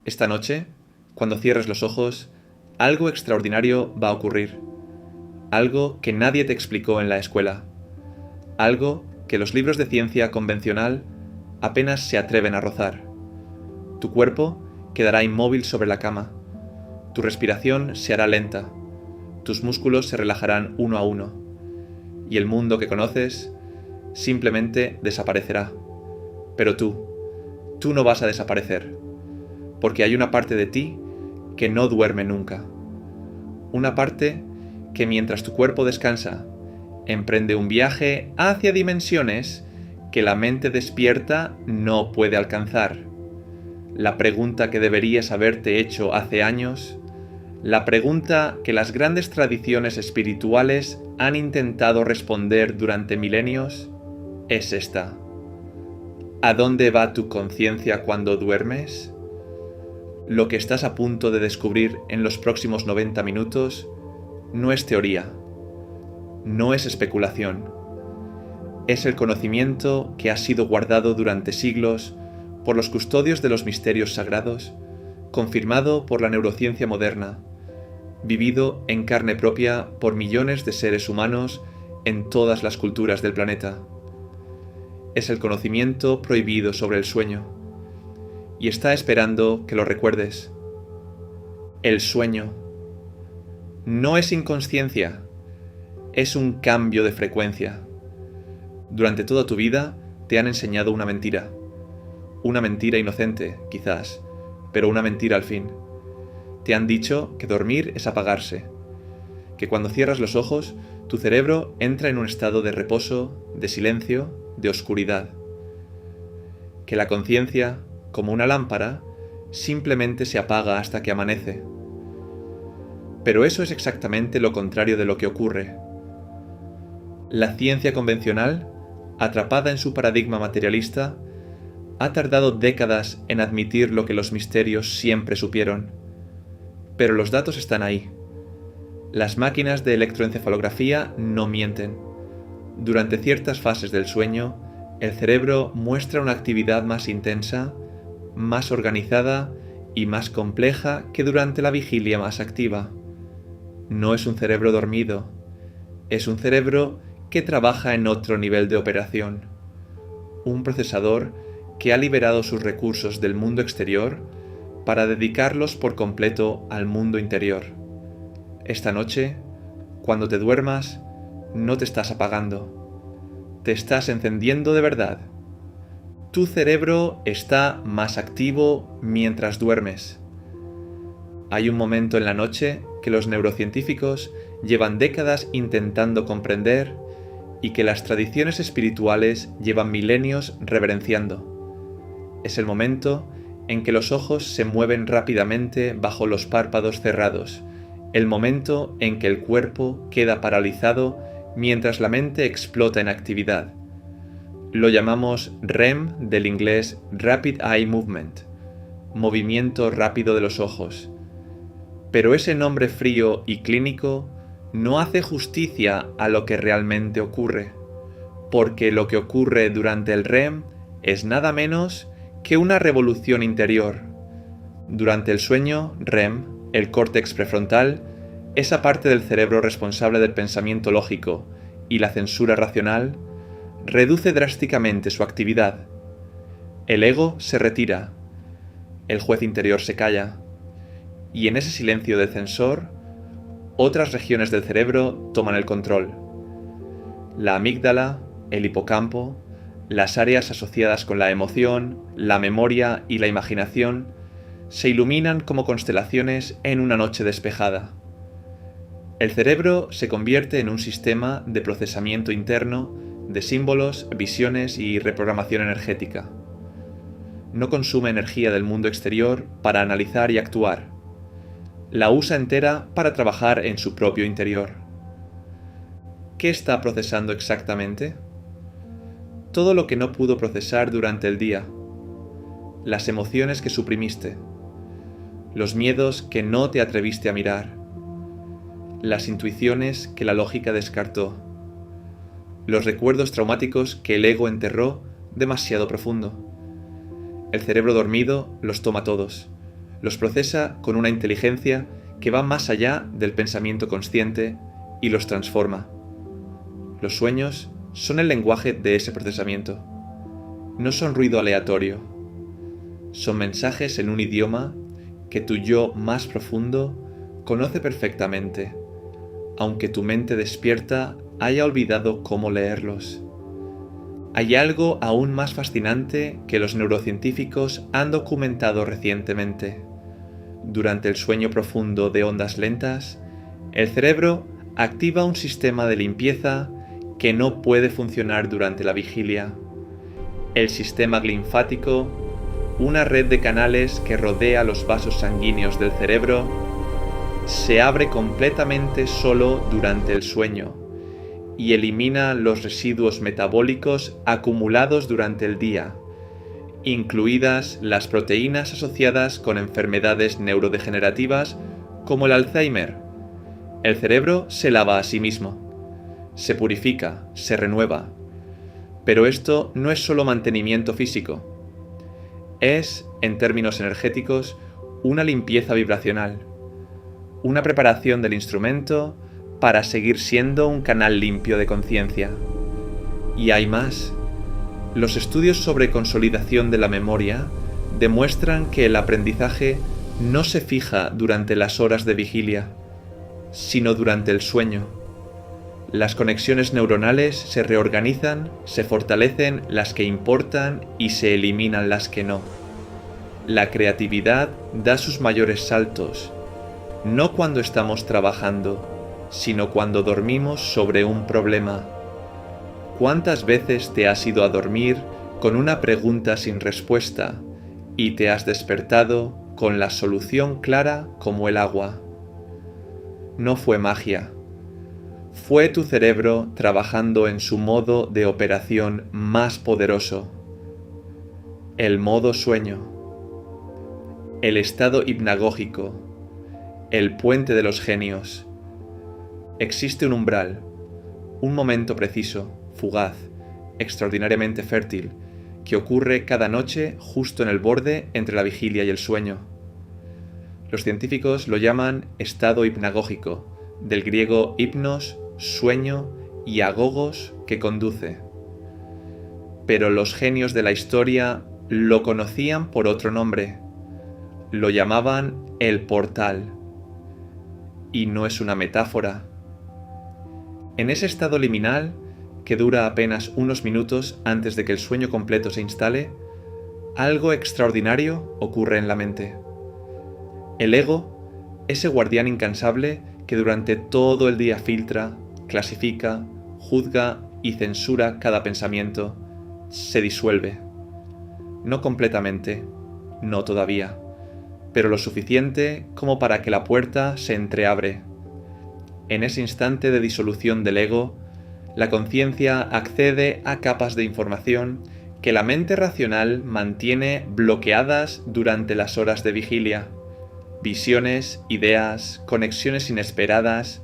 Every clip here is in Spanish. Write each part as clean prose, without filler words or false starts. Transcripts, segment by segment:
Esta noche, cuando cierres los ojos, algo extraordinario va a ocurrir. Algo que nadie te explicó en la escuela. Algo que los libros de ciencia convencional apenas se atreven a rozar. Tu cuerpo quedará inmóvil sobre la cama. Tu respiración se hará lenta. Tus músculos se relajarán uno a uno. Y el mundo que conoces simplemente desaparecerá. Pero tú no vas a desaparecer. Porque hay una parte de ti que no duerme nunca. Una parte que mientras tu cuerpo descansa, emprende un viaje hacia dimensiones que la mente despierta no puede alcanzar. La pregunta que deberías haberte hecho hace años, la pregunta que las grandes tradiciones espirituales han intentado responder durante milenios, es esta. ¿A dónde va tu conciencia cuando duermes? Lo que estás a punto de descubrir en los próximos 90 minutos no es teoría, no es especulación. Es el conocimiento que ha sido guardado durante siglos por los custodios de los misterios sagrados, confirmado por la neurociencia moderna, vivido en carne propia por millones de seres humanos en todas las culturas del planeta. Es el conocimiento prohibido sobre el sueño. Y está esperando que lo recuerdes. El sueño no es inconsciencia, es un cambio de frecuencia. Durante toda tu vida te han enseñado una mentira inocente, quizás, pero una mentira al fin. Te han dicho que dormir es apagarse, que cuando cierras los ojos, tu cerebro entra en un estado de reposo, de silencio, de oscuridad. Que la conciencia, como una lámpara, simplemente se apaga hasta que amanece. Pero eso es exactamente lo contrario de lo que ocurre. La ciencia convencional, atrapada en su paradigma materialista, ha tardado décadas en admitir lo que los misterios siempre supieron. Pero los datos están ahí. Las máquinas de electroencefalografía no mienten. Durante ciertas fases del sueño, el cerebro muestra una actividad más intensa, más organizada y más compleja que durante la vigilia más activa. No es un cerebro dormido, es un cerebro que trabaja en otro nivel de operación. Un procesador que ha liberado sus recursos del mundo exterior para dedicarlos por completo al mundo interior. Esta noche, cuando te duermas, no te estás apagando, te estás encendiendo de verdad. Tu cerebro está más activo mientras duermes. Hay un momento en la noche que los neurocientíficos llevan décadas intentando comprender y que las tradiciones espirituales llevan milenios reverenciando. Es el momento en que los ojos se mueven rápidamente bajo los párpados cerrados, el momento en que el cuerpo queda paralizado mientras la mente explota en actividad. Lo llamamos REM, del inglés Rapid Eye Movement, movimiento rápido de los ojos. Pero ese nombre frío y clínico no hace justicia a lo que realmente ocurre, porque lo que ocurre durante el REM es nada menos que una revolución interior. Durante el sueño REM, el córtex prefrontal, esa parte del cerebro responsable del pensamiento lógico y la censura racional, reduce drásticamente su actividad. El ego se retira, el juez interior se calla, y en ese silencio del censor, otras regiones del cerebro toman el control. La amígdala, el hipocampo, las áreas asociadas con la emoción, la memoria y la imaginación se iluminan como constelaciones en una noche despejada. El cerebro se convierte en un sistema de procesamiento interno de símbolos, visiones y reprogramación energética. No consume energía del mundo exterior para analizar y actuar. La usa entera para trabajar en su propio interior. ¿Qué está procesando exactamente? Todo lo que no pudo procesar durante el día. Las emociones que suprimiste. Los miedos que no te atreviste a mirar. Las intuiciones que la lógica descartó. Los recuerdos traumáticos que el ego enterró demasiado profundo. El cerebro dormido los toma todos, los procesa con una inteligencia que va más allá del pensamiento consciente y los transforma. Los sueños son el lenguaje de ese procesamiento. No son ruido aleatorio. Son mensajes en un idioma que tu yo más profundo conoce perfectamente, aunque tu mente despierta haya olvidado cómo leerlos. Hay algo aún más fascinante que los neurocientíficos han documentado recientemente. Durante el sueño profundo de ondas lentas, el cerebro activa un sistema de limpieza que no puede funcionar durante la vigilia. El sistema linfático, una red de canales que rodea los vasos sanguíneos del cerebro, se abre completamente solo durante el sueño y elimina los residuos metabólicos acumulados durante el día, incluidas las proteínas asociadas con enfermedades neurodegenerativas como el Alzheimer. El cerebro se lava a sí mismo, se purifica, se renueva. Pero esto no es solo mantenimiento físico. Es, en términos energéticos, una limpieza vibracional, una preparación del instrumento para seguir siendo un canal limpio de conciencia. Y hay más. Los estudios sobre consolidación de la memoria demuestran que el aprendizaje no se fija durante las horas de vigilia, sino durante el sueño. Las conexiones neuronales se reorganizan, se fortalecen las que importan y se eliminan las que no. La creatividad da sus mayores saltos, no cuando estamos trabajando, sino cuando dormimos sobre un problema. ¿Cuántas veces te has ido a dormir con una pregunta sin respuesta y te has despertado con la solución clara como el agua? No fue magia. Fue tu cerebro trabajando en su modo de operación más poderoso. El modo sueño. El estado hipnagógico. El puente de los genios. Existe un umbral, un momento preciso, fugaz, extraordinariamente fértil, que ocurre cada noche justo en el borde entre la vigilia y el sueño. Los científicos lo llaman estado hipnagógico, del griego hipnos, sueño, y agogos, que conduce. Pero los genios de la historia lo conocían por otro nombre. Lo llamaban el portal. Y no es una metáfora. En ese estado liminal, que dura apenas unos minutos antes de que el sueño completo se instale, algo extraordinario ocurre en la mente. El ego, ese guardián incansable que durante todo el día filtra, clasifica, juzga y censura cada pensamiento, se disuelve. No completamente, no todavía, pero lo suficiente como para que la puerta se entreabre. En ese instante de disolución del ego, la conciencia accede a capas de información que la mente racional mantiene bloqueadas durante las horas de vigilia. Visiones, ideas, conexiones inesperadas,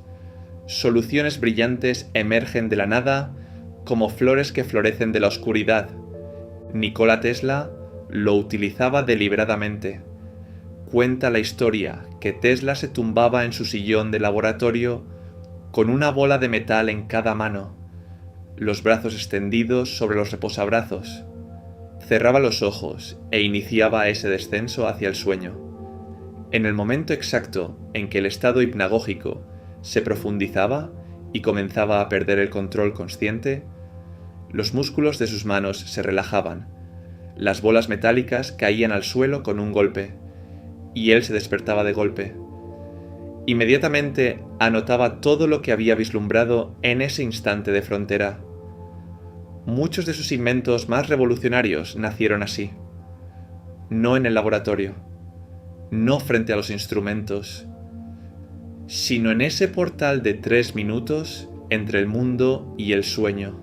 soluciones brillantes emergen de la nada como flores que florecen de la oscuridad. Nikola Tesla lo utilizaba deliberadamente. Cuenta la historia que Tesla se tumbaba en su sillón de laboratorio con una bola de metal en cada mano, los brazos extendidos sobre los reposabrazos. Cerraba los ojos e iniciaba ese descenso hacia el sueño. En el momento exacto en que el estado hipnagógico se profundizaba y comenzaba a perder el control consciente, los músculos de sus manos se relajaban, las bolas metálicas caían al suelo con un golpe, y él se despertaba de golpe. Inmediatamente anotaba todo lo que había vislumbrado en ese instante de frontera. Muchos de sus inventos más revolucionarios nacieron así. No en el laboratorio, no frente a los instrumentos, sino en ese portal de 3 minutos entre el mundo y el sueño.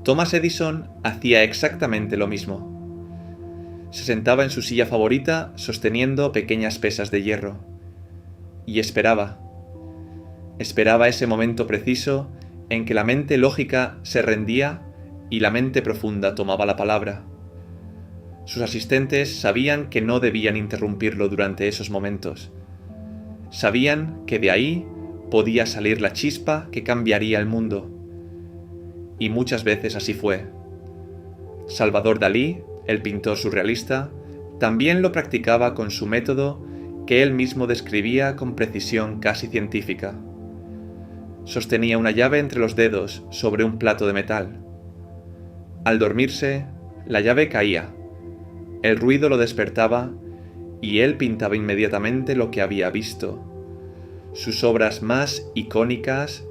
Thomas Edison hacía exactamente lo mismo. Se sentaba en su silla favorita sosteniendo pequeñas pesas de hierro. Y esperaba ese momento preciso en que la mente lógica se rendía y la mente profunda tomaba la palabra. Sus asistentes sabían que no debían interrumpirlo durante esos momentos. Sabían que de ahí podía salir la chispa que cambiaría el mundo. Y muchas veces así fue. Salvador Dalí, el pintor surrealista, también lo practicaba con su método que él mismo describía con precisión casi científica. Sostenía una llave entre los dedos sobre un plato de metal. Al dormirse, la llave caía, el ruido lo despertaba y él pintaba inmediatamente lo que había visto. Sus obras más icónicas,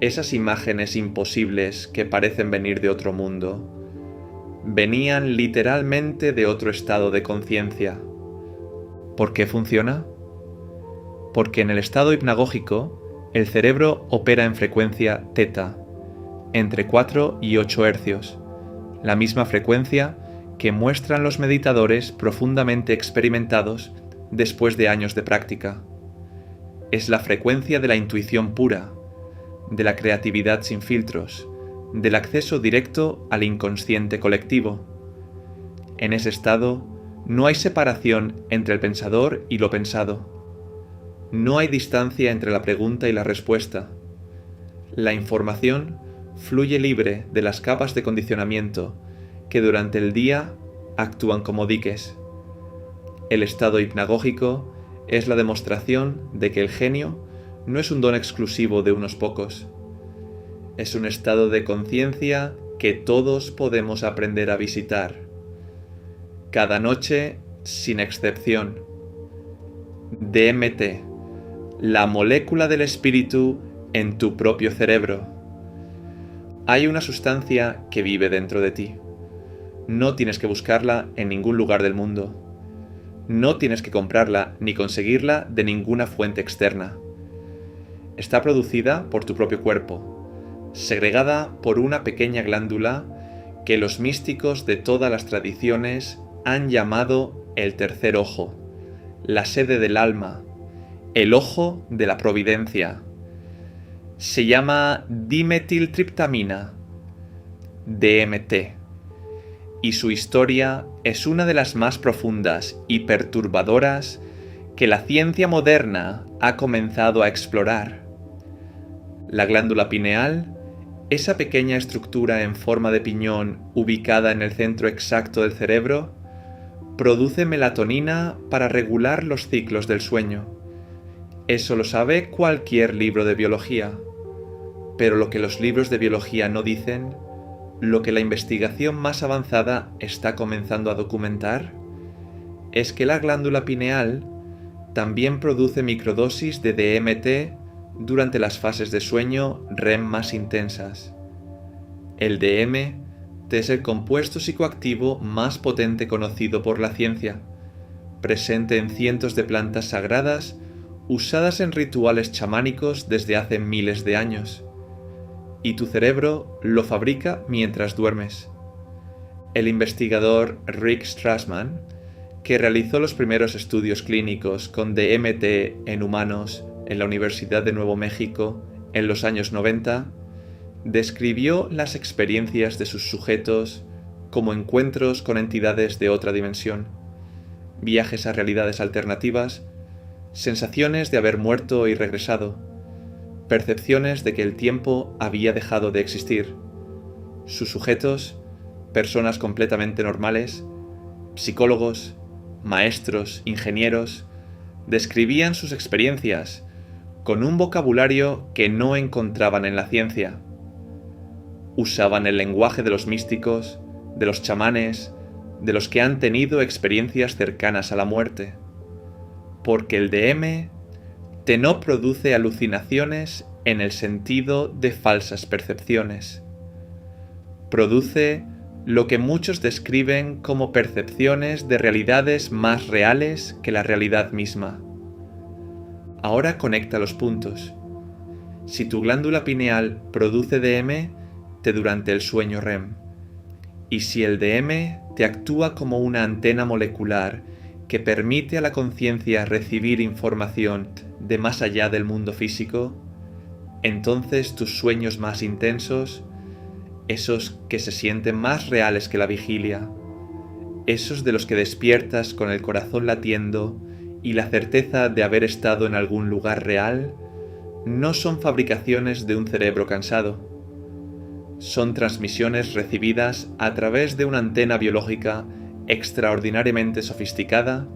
esas imágenes imposibles que parecen venir de otro mundo, venían literalmente de otro estado de conciencia. ¿Por qué funciona? Porque en el estado hipnagógico, el cerebro opera en frecuencia teta, entre 4 y 8 hercios, la misma frecuencia que muestran los meditadores profundamente experimentados después de años de práctica. Es la frecuencia de la intuición pura, de la creatividad sin filtros, del acceso directo al inconsciente colectivo. En ese estado no hay separación entre el pensador y lo pensado. No hay distancia entre la pregunta y la respuesta. La información fluye libre de las capas de condicionamiento que durante el día actúan como diques. El estado hipnagógico es la demostración de que el genio no es un don exclusivo de unos pocos. Es un estado de conciencia que todos podemos aprender a visitar. Cada noche, sin excepción. DMT, la molécula del espíritu en tu propio cerebro. Hay una sustancia que vive dentro de ti. No tienes que buscarla en ningún lugar del mundo. No tienes que comprarla ni conseguirla de ninguna fuente externa. Está producida por tu propio cuerpo, segregada por una pequeña glándula que los místicos de todas las tradiciones han llamado el tercer ojo, la sede del alma, el ojo de la providencia. Se llama dimetiltriptamina, DMT, y su historia es una de las más profundas y perturbadoras que la ciencia moderna ha comenzado a explorar. La glándula pineal, esa pequeña estructura en forma de piñón ubicada en el centro exacto del cerebro, produce melatonina para regular los ciclos del sueño. Eso lo sabe cualquier libro de biología. Pero lo que los libros de biología no dicen, lo que la investigación más avanzada está comenzando a documentar, es que la glándula pineal también produce microdosis de DMT durante las fases de sueño REM más intensas. El DMT es el compuesto psicoactivo más potente conocido por la ciencia, presente en cientos de plantas sagradas usadas en rituales chamánicos desde hace miles de años. Y tu cerebro lo fabrica mientras duermes. El investigador Rick Strassman, que realizó los primeros estudios clínicos con DMT en humanos en la Universidad de Nuevo México en los años 90, describió las experiencias de sus sujetos como encuentros con entidades de otra dimensión, viajes a realidades alternativas, sensaciones de haber muerto y regresado, percepciones de que el tiempo había dejado de existir. Sus sujetos, personas completamente normales, psicólogos, maestros, ingenieros, describían sus experiencias con un vocabulario que no encontraban en la ciencia. Usaban el lenguaje de los místicos, de los chamanes, de los que han tenido experiencias cercanas a la muerte. Porque el DMT no produce alucinaciones en el sentido de falsas percepciones. Produce lo que muchos describen como percepciones de realidades más reales que la realidad misma. Ahora conecta los puntos. Si tu glándula pineal produce DMT durante el sueño REM, y si el DMT actúa como una antena molecular que permite a la conciencia recibir información de más allá del mundo físico, entonces tus sueños más intensos, esos que se sienten más reales que la vigilia, esos de los que despiertas con el corazón latiendo y la certeza de haber estado en algún lugar real, no son fabricaciones de un cerebro cansado. Son transmisiones recibidas a través de una antena biológica extraordinariamente sofisticada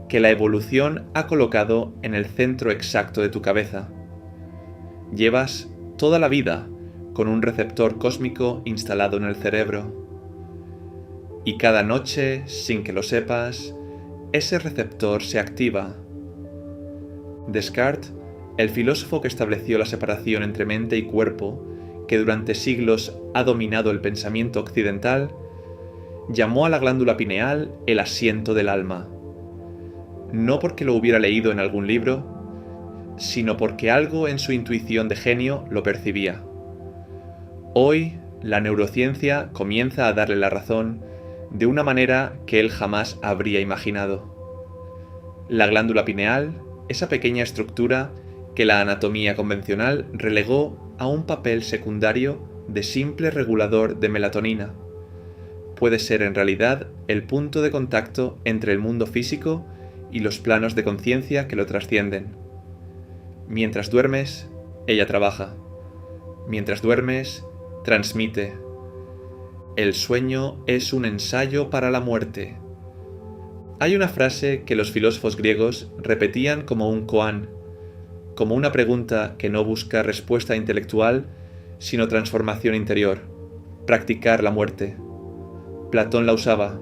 que la evolución ha colocado en el centro exacto de tu cabeza. Llevas toda la vida con un receptor cósmico instalado en el cerebro. Y cada noche, sin que lo sepas, ese receptor se activa. Descartes, el filósofo que estableció la separación entre mente y cuerpo, que durante siglos ha dominado el pensamiento occidental, llamó a la glándula pineal el asiento del alma. No porque lo hubiera leído en algún libro, sino porque algo en su intuición de genio lo percibía. Hoy, la neurociencia comienza a darle la razón de una manera que él jamás habría imaginado. La glándula pineal, esa pequeña estructura que la anatomía convencional relegó a un papel secundario de simple regulador de melatonina, puede ser en realidad el punto de contacto entre el mundo físico y los planos de conciencia que lo trascienden. Mientras duermes, ella trabaja. Mientras duermes, transmite. El sueño es un ensayo para la muerte. Hay una frase que los filósofos griegos repetían como un koan, como una pregunta que no busca respuesta intelectual, sino transformación interior: practicar la muerte. Platón la usaba,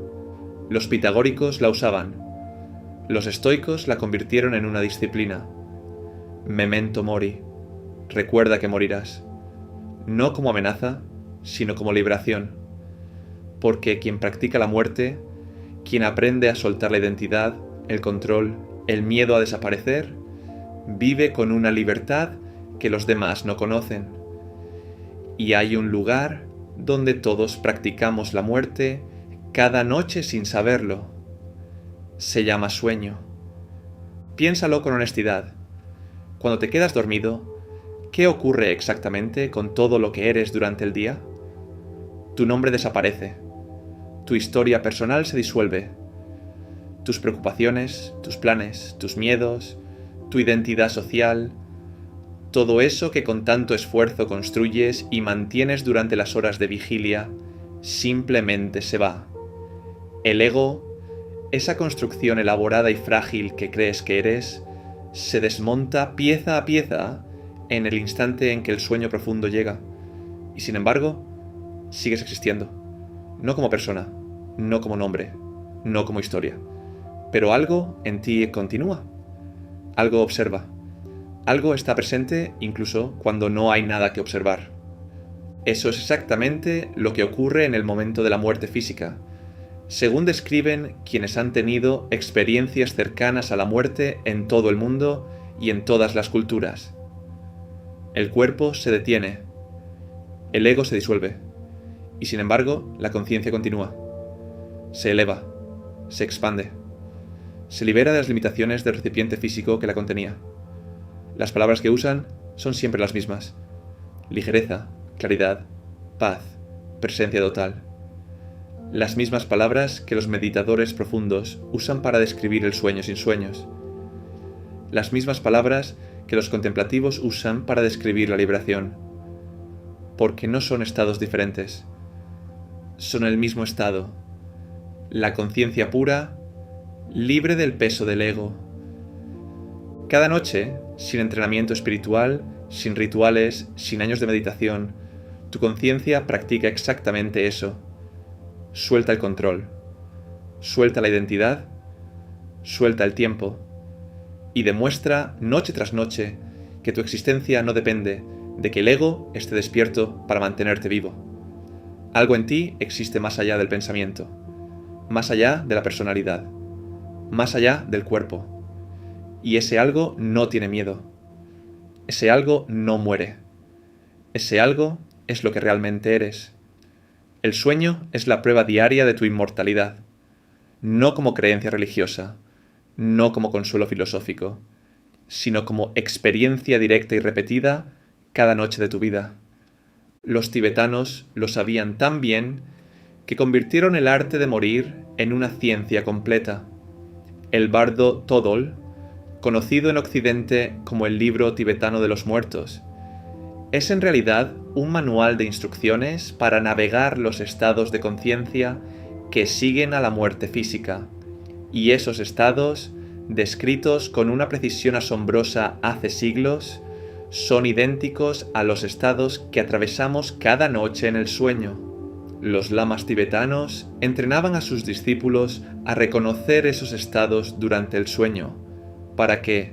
los pitagóricos la usaban, los estoicos la convirtieron en una disciplina. Memento mori, recuerda que morirás, no como amenaza, sino como liberación. Porque quien practica la muerte, quien aprende a soltar la identidad, el control, el miedo a desaparecer, vive con una libertad que los demás no conocen. Y hay un lugar donde todos practicamos la muerte cada noche sin saberlo. Se llama sueño. Piénsalo con honestidad. Cuando te quedas dormido, ¿qué ocurre exactamente con todo lo que eres durante el día? Tu nombre desaparece. Tu historia personal se disuelve. Tus preocupaciones, tus planes, tus miedos, tu identidad social, todo eso que con tanto esfuerzo construyes y mantienes durante las horas de vigilia, simplemente se va. El ego, esa construcción elaborada y frágil que crees que eres, se desmonta pieza a pieza en el instante en que el sueño profundo llega. Y sin embargo, sigues existiendo. No como persona, no como nombre, no como historia. Pero algo en ti continúa. Algo observa. Algo está presente incluso cuando no hay nada que observar. Eso es exactamente lo que ocurre en el momento de la muerte física, según describen quienes han tenido experiencias cercanas a la muerte en todo el mundo y en todas las culturas. El cuerpo se detiene, el ego se disuelve, y sin embargo la conciencia continúa. Se eleva, se expande, se libera de las limitaciones del recipiente físico que la contenía. Las palabras que usan son siempre las mismas: ligereza, claridad, paz, presencia total. Las mismas palabras que los meditadores profundos usan para describir el sueño sin sueños. Las mismas palabras que los contemplativos usan para describir la liberación. Porque no son estados diferentes. Son el mismo estado. La conciencia pura, libre del peso del ego. Cada noche, sin entrenamiento espiritual, sin rituales, sin años de meditación, tu conciencia practica exactamente eso. Suelta el control, suelta la identidad, suelta el tiempo, y demuestra noche tras noche que tu existencia no depende de que el ego esté despierto para mantenerte vivo. Algo en ti existe más allá del pensamiento, más allá de la personalidad, más allá del cuerpo, y ese algo no tiene miedo. Ese algo no muere. Ese algo es lo que realmente eres. El sueño es la prueba diaria de tu inmortalidad, no como creencia religiosa, no como consuelo filosófico, sino como experiencia directa y repetida cada noche de tu vida. Los tibetanos lo sabían tan bien que convirtieron el arte de morir en una ciencia completa. El bardo Todol, conocido en Occidente como el libro tibetano de los muertos, es en realidad un manual de instrucciones para navegar los estados de conciencia que siguen a la muerte física, y esos estados, descritos con una precisión asombrosa hace siglos, son idénticos a los estados que atravesamos cada noche en el sueño. Los lamas tibetanos entrenaban a sus discípulos a reconocer esos estados durante el sueño, para que,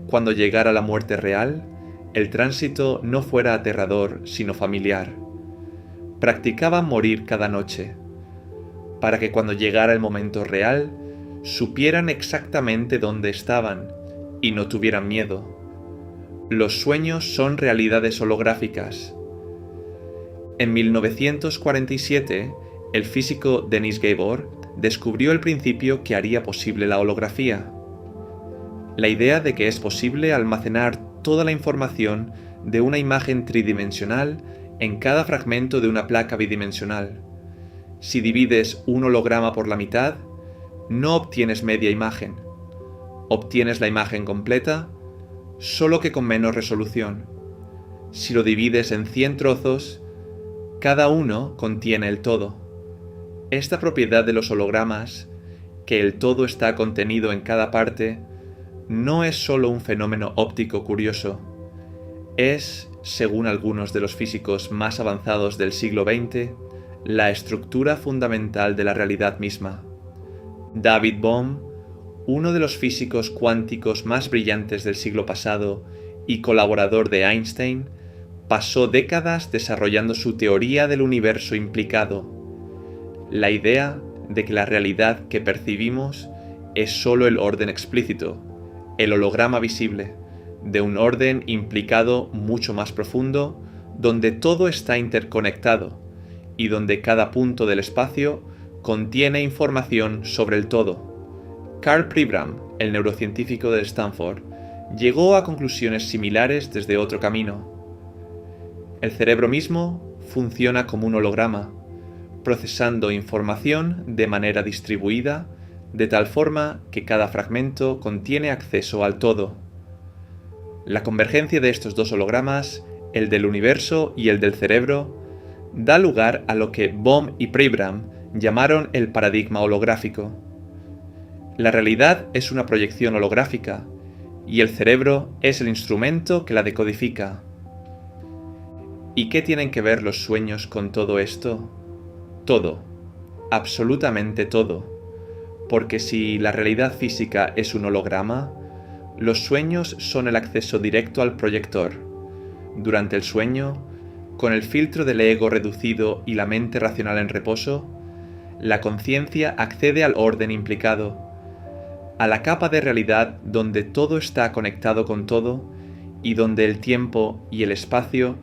cuando llegara la muerte real, el tránsito no fuera aterrador, sino familiar. Practicaban morir cada noche, para que cuando llegara el momento real, supieran exactamente dónde estaban y no tuvieran miedo. Los sueños son realidades holográficas. En 1947, el físico Denis Gabor descubrió el principio que haría posible la holografía. La idea de que es posible almacenar toda la información de una imagen tridimensional en cada fragmento de una placa bidimensional. Si divides un holograma por la mitad, no obtienes media imagen. Obtienes la imagen completa, solo que con menos resolución. Si lo divides en 100 trozos, cada uno contiene el todo. Esta propiedad de los hologramas, que el todo está contenido en cada parte, no es solo un fenómeno óptico curioso. Es, según algunos de los físicos más avanzados del siglo XX, la estructura fundamental de la realidad misma. David Bohm, uno de los físicos cuánticos más brillantes del siglo pasado y colaborador de Einstein, pasó décadas desarrollando su teoría del universo implicado, la idea de que la realidad que percibimos es solo el orden explícito, el holograma visible, de un orden implicado mucho más profundo, donde todo está interconectado y donde cada punto del espacio contiene información sobre el todo. Karl Pribram, el neurocientífico de Stanford, llegó a conclusiones similares desde otro camino. El cerebro mismo funciona como un holograma, procesando información de manera distribuida, de tal forma que cada fragmento contiene acceso al todo. La convergencia de estos dos hologramas, el del universo y el del cerebro, da lugar a lo que Bohm y Pribram llamaron el paradigma holográfico. La realidad es una proyección holográfica, y el cerebro es el instrumento que la decodifica. ¿Y qué tienen que ver los sueños con todo esto? Todo, absolutamente todo, porque si la realidad física es un holograma, los sueños son el acceso directo al proyector. Durante el sueño, con el filtro del ego reducido y la mente racional en reposo, la conciencia accede al orden implicado, a la capa de realidad donde todo está conectado con todo y donde el tiempo y el espacio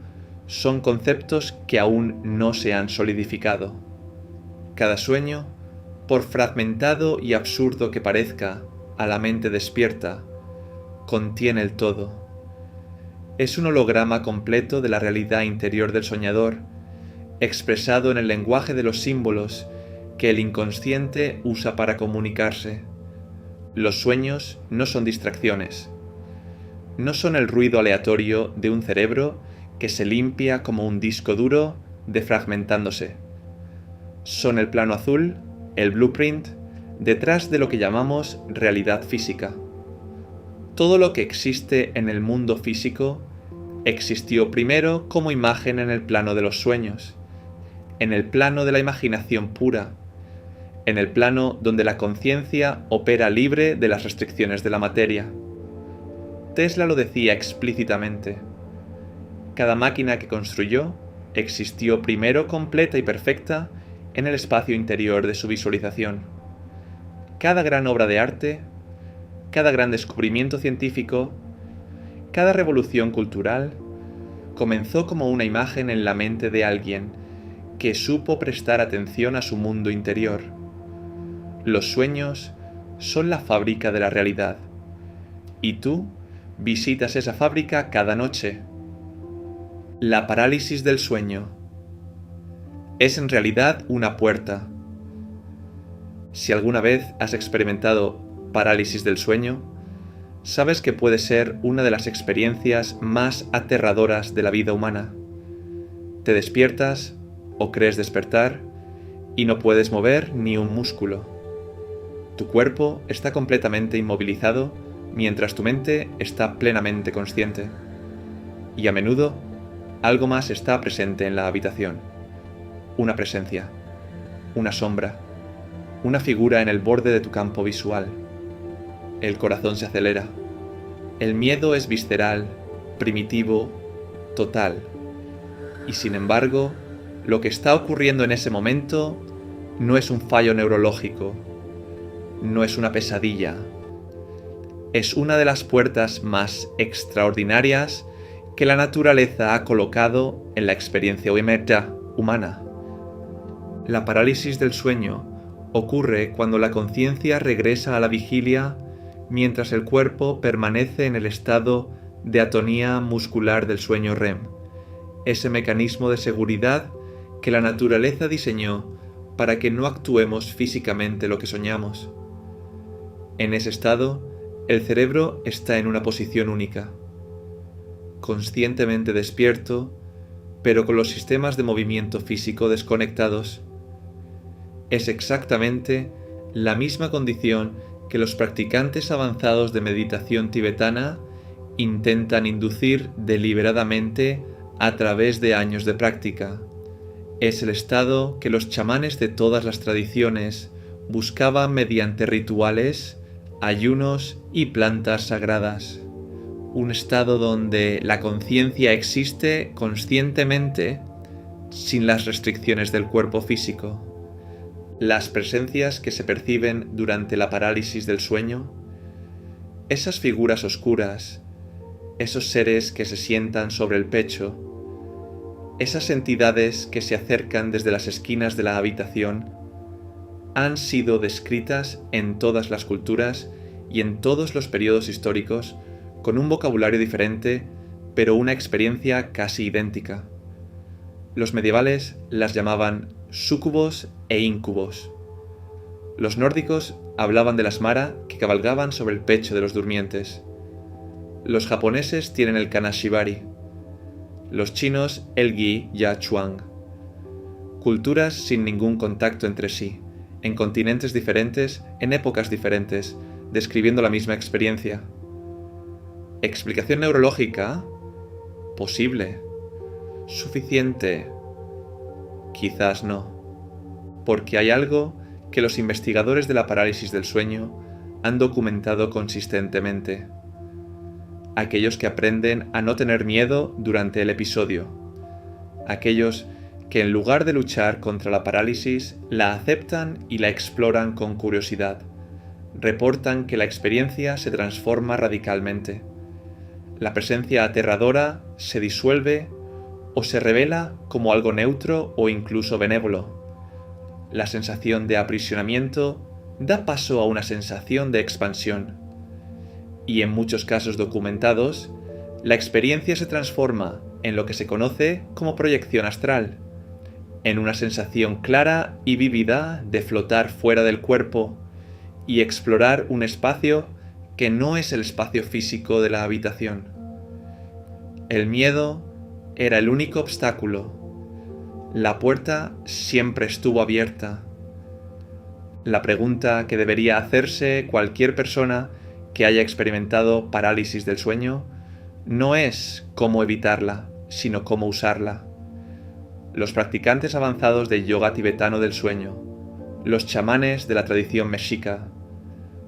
son conceptos que aún no se han solidificado. Cada sueño, por fragmentado y absurdo que parezca a la mente despierta, contiene el todo. Es un holograma completo de la realidad interior del soñador, expresado en el lenguaje de los símbolos que el inconsciente usa para comunicarse. Los sueños no son distracciones. No son el ruido aleatorio de un cerebro que se limpia como un disco duro defragmentándose. Son el plano azul, el blueprint, detrás de lo que llamamos realidad física. Todo lo que existe en el mundo físico existió primero como imagen en el plano de los sueños, en el plano de la imaginación pura, en el plano donde la conciencia opera libre de las restricciones de la materia. Tesla lo decía explícitamente. Cada máquina que construyó existió primero completa y perfecta en el espacio interior de su visualización. Cada gran obra de arte, cada gran descubrimiento científico, cada revolución cultural, comenzó como una imagen en la mente de alguien que supo prestar atención a su mundo interior. Los sueños son la fábrica de la realidad, y tú visitas esa fábrica cada noche. La parálisis del sueño. es en realidad una puerta. Si alguna vez has experimentado parálisis del sueño, sabes que puede ser una de las experiencias más aterradoras de la vida humana. Te despiertas o crees despertar y no puedes mover ni un músculo. Tu cuerpo está completamente inmovilizado mientras tu mente está plenamente consciente. Y a menudo, algo más está presente en la habitación. Una presencia, una sombra, una figura en el borde de tu campo visual. El corazón se acelera. El miedo es visceral, primitivo, total. Y sin embargo, lo que está ocurriendo en ese momento no es un fallo neurológico, no es una pesadilla. Es una de las puertas más extraordinarias que la naturaleza ha colocado en la experiencia humana. La parálisis del sueño ocurre cuando la conciencia regresa a la vigilia mientras el cuerpo permanece en el estado de atonía muscular del sueño REM, ese mecanismo de seguridad que la naturaleza diseñó para que no actuemos físicamente lo que soñamos. En ese estado, el cerebro está en una posición única, conscientemente despierto, pero con los sistemas de movimiento físico desconectados. Es exactamente la misma condición que los practicantes avanzados de meditación tibetana intentan inducir deliberadamente a través de años de práctica. Es el estado que los chamanes de todas las tradiciones buscaban mediante rituales, ayunos y plantas sagradas. Un estado donde la conciencia existe conscientemente sin las restricciones del cuerpo físico. Las presencias que se perciben durante la parálisis del sueño, esas figuras oscuras, esos seres que se sientan sobre el pecho, esas entidades que se acercan desde las esquinas de la habitación, han sido descritas en todas las culturas y en todos los periodos históricos con un vocabulario diferente, pero una experiencia casi idéntica. Los medievales las llamaban súcubos e íncubos. Los nórdicos hablaban de las mara que cabalgaban sobre el pecho de los durmientes. Los japoneses tienen el kanashibari. Los chinos el gi ya chuang. Culturas sin ningún contacto entre sí, en continentes diferentes, en épocas diferentes, describiendo la misma experiencia. ¿Explicación neurológica? Posible. ¿Suficiente? Quizás no. Porque hay algo que los investigadores de la parálisis del sueño han documentado consistentemente. Aquellos que aprenden a no tener miedo durante el episodio. Aquellos que en lugar de luchar contra la parálisis, la aceptan y la exploran con curiosidad. Reportan que la experiencia se transforma radicalmente. La presencia aterradora se disuelve o se revela como algo neutro o incluso benévolo. La sensación de aprisionamiento da paso a una sensación de expansión. Y en muchos casos documentados, la experiencia se transforma en lo que se conoce como proyección astral, en una sensación clara y vívida de flotar fuera del cuerpo y explorar un espacio que no es el espacio físico de la habitación. El miedo era el único obstáculo. La puerta siempre estuvo abierta. La pregunta que debería hacerse cualquier persona que haya experimentado parálisis del sueño no es cómo evitarla, sino cómo usarla. Los practicantes avanzados del yoga tibetano del sueño, los chamanes de la tradición mexica,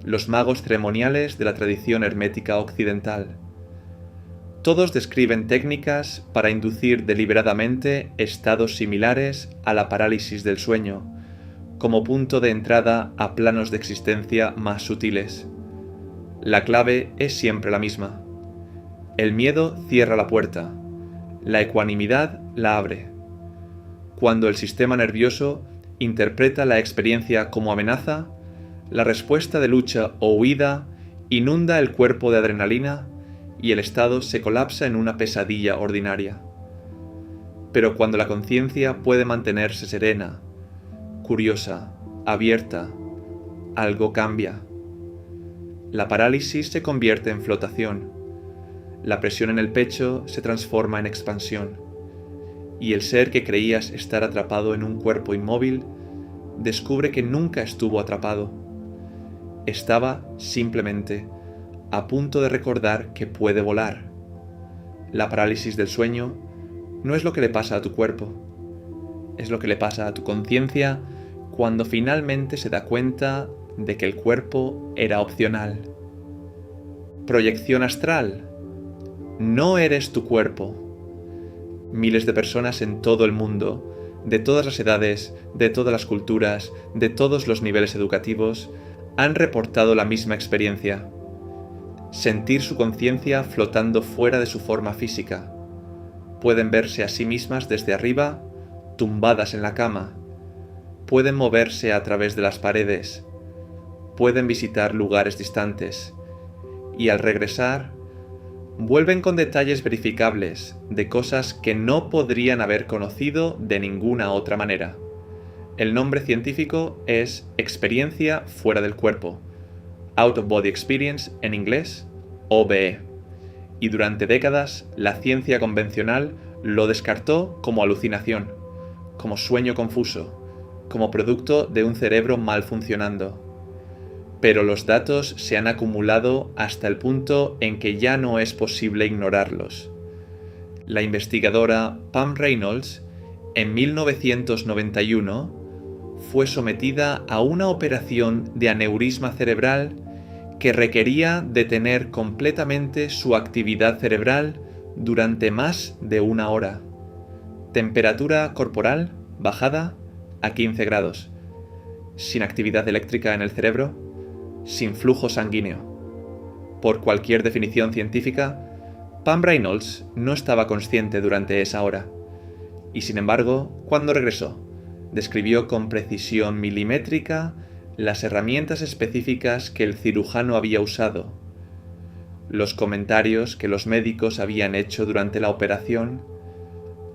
los magos ceremoniales de la tradición hermética occidental, todos describen técnicas para inducir deliberadamente estados similares a la parálisis del sueño, como punto de entrada a planos de existencia más sutiles. La clave es siempre la misma. El miedo cierra la puerta, la ecuanimidad la abre. Cuando el sistema nervioso interpreta la experiencia como amenaza, la respuesta de lucha o huida inunda el cuerpo de adrenalina y el estado se colapsa en una pesadilla ordinaria. Pero cuando la conciencia puede mantenerse serena, curiosa, abierta, algo cambia. La parálisis se convierte en flotación, la presión en el pecho se transforma en expansión, y el ser que creías estar atrapado en un cuerpo inmóvil descubre que nunca estuvo atrapado. Estaba simplemente a punto de recordar que puede volar. La parálisis del sueño no es lo que le pasa a tu cuerpo, es lo que le pasa a tu conciencia cuando finalmente se da cuenta de que el cuerpo era opcional. Proyección astral. No eres tu cuerpo. Miles de personas en todo el mundo, de todas las edades, de todas las culturas, de todos los niveles educativos, han reportado la misma experiencia. Sentir su conciencia flotando fuera de su forma física. Pueden verse a sí mismas desde arriba, tumbadas en la cama. Pueden moverse a través de las paredes. Pueden visitar lugares distantes. Y al regresar, vuelven con detalles verificables de cosas que no podrían haber conocido de ninguna otra manera. El nombre científico es experiencia fuera del cuerpo, Out of Body Experience en inglés, OBE. Y durante décadas la ciencia convencional lo descartó como alucinación, como sueño confuso, como producto de un cerebro mal funcionando. Pero los datos se han acumulado hasta el punto en que ya no es posible ignorarlos. La investigadora Pam Reynolds, en 1991, fue sometida a una operación de aneurisma cerebral que requería detener completamente su actividad cerebral durante más de una hora. Temperatura corporal bajada a 15 grados. Sin actividad eléctrica en el cerebro, sin flujo sanguíneo. Por cualquier definición científica, Pam Reynolds no estaba consciente durante esa hora, y sin embargo, cuando regresó, describió con precisión milimétrica las herramientas específicas que el cirujano había usado, los comentarios que los médicos habían hecho durante la operación,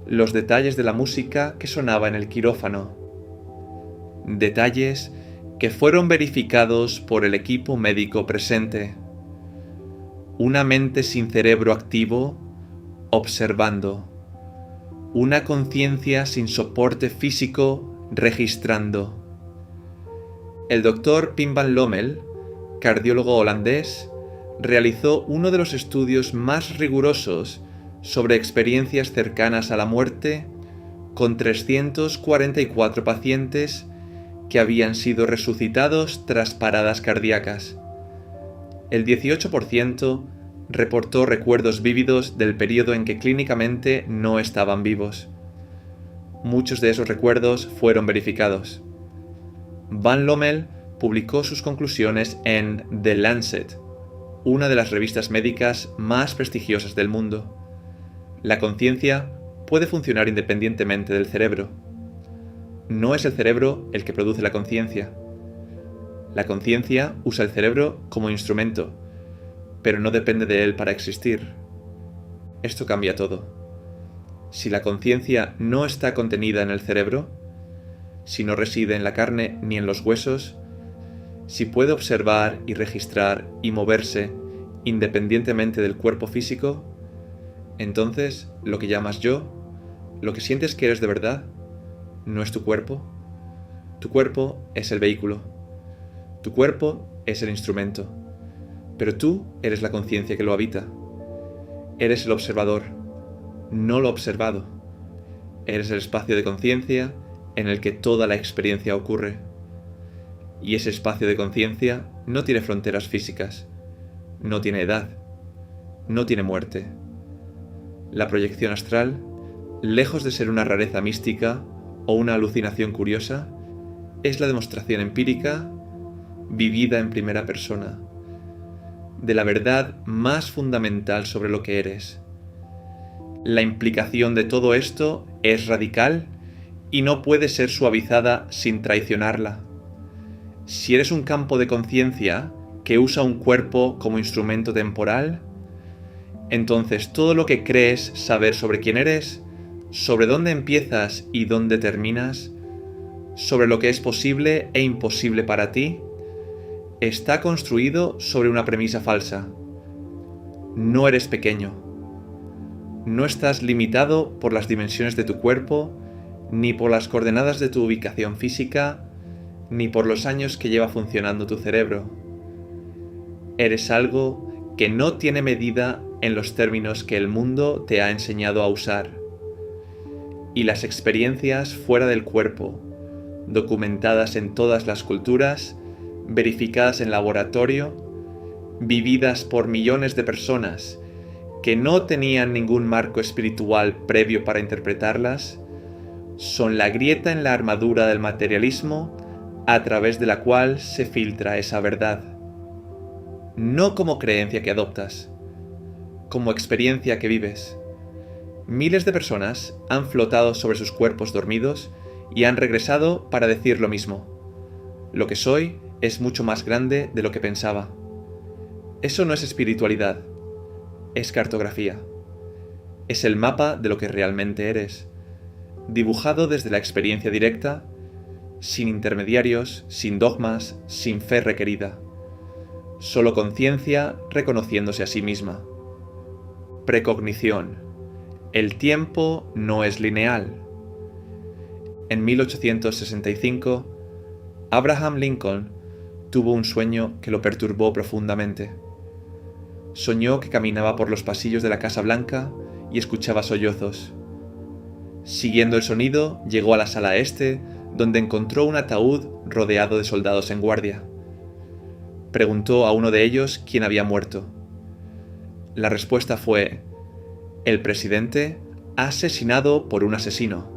los detalles de la música que sonaba en el quirófano, detalles que fueron verificados por el equipo médico presente. Una mente sin cerebro activo, observando. Una conciencia sin soporte físico, registrando. El doctor Pim van Lommel, cardiólogo holandés, realizó uno de los estudios más rigurosos sobre experiencias cercanas a la muerte con 344 pacientes que habían sido resucitados tras paradas cardíacas. El 18% reportó recuerdos vívidos del periodo en que clínicamente no estaban vivos. Muchos de esos recuerdos fueron verificados. Van Lommel publicó sus conclusiones en The Lancet, una de las revistas médicas más prestigiosas del mundo. La conciencia puede funcionar independientemente del cerebro. No es el cerebro el que produce la conciencia. La conciencia usa el cerebro como instrumento, pero no depende de él para existir. Esto cambia todo. Si la conciencia no está contenida en el cerebro, si no reside en la carne ni en los huesos, si puede observar y registrar y moverse independientemente del cuerpo físico, entonces lo que llamas yo, lo que sientes que eres de verdad, no es tu cuerpo. Tu cuerpo es el vehículo. Tu cuerpo es el instrumento. Pero tú eres la conciencia que lo habita. Eres el observador, no lo observado. Eres el espacio de conciencia en el que toda la experiencia ocurre. Y ese espacio de conciencia no tiene fronteras físicas, no tiene edad, no tiene muerte. La proyección astral, lejos de ser una rareza mística o una alucinación curiosa, es la demostración empírica, vivida en primera persona, de la verdad más fundamental sobre lo que eres. La implicación de todo esto es radical y no puede ser suavizada sin traicionarla. Si eres un campo de conciencia que usa un cuerpo como instrumento temporal, entonces todo lo que crees saber sobre quién eres sobre dónde empiezas y dónde terminas, sobre lo que es posible e imposible para ti, está construido sobre una premisa falsa. No eres pequeño. No estás limitado por las dimensiones de tu cuerpo, ni por las coordenadas de tu ubicación física, ni por los años que lleva funcionando tu cerebro. Eres algo que no tiene medida en los términos que el mundo te ha enseñado a usar. Y las experiencias fuera del cuerpo, documentadas en todas las culturas, verificadas en laboratorio, vividas por millones de personas que no tenían ningún marco espiritual previo para interpretarlas, son la grieta en la armadura del materialismo a través de la cual se filtra esa verdad. No como creencia que adoptas, como experiencia que vives. Miles de personas han flotado sobre sus cuerpos dormidos y han regresado para decir lo mismo. Lo que soy es mucho más grande de lo que pensaba. Eso no es espiritualidad, es cartografía. Es el mapa de lo que realmente eres, dibujado desde la experiencia directa, sin intermediarios, sin dogmas, sin fe requerida. Solo conciencia reconociéndose a sí misma. Precognición. El tiempo no es lineal. En 1865, Abraham Lincoln tuvo un sueño que lo perturbó profundamente. Soñó que caminaba por los pasillos de la Casa Blanca y escuchaba sollozos. Siguiendo el sonido, llegó a la sala este, donde encontró un ataúd rodeado de soldados en guardia. Preguntó a uno de ellos quién había muerto. La respuesta fue: el presidente asesinado por un asesino.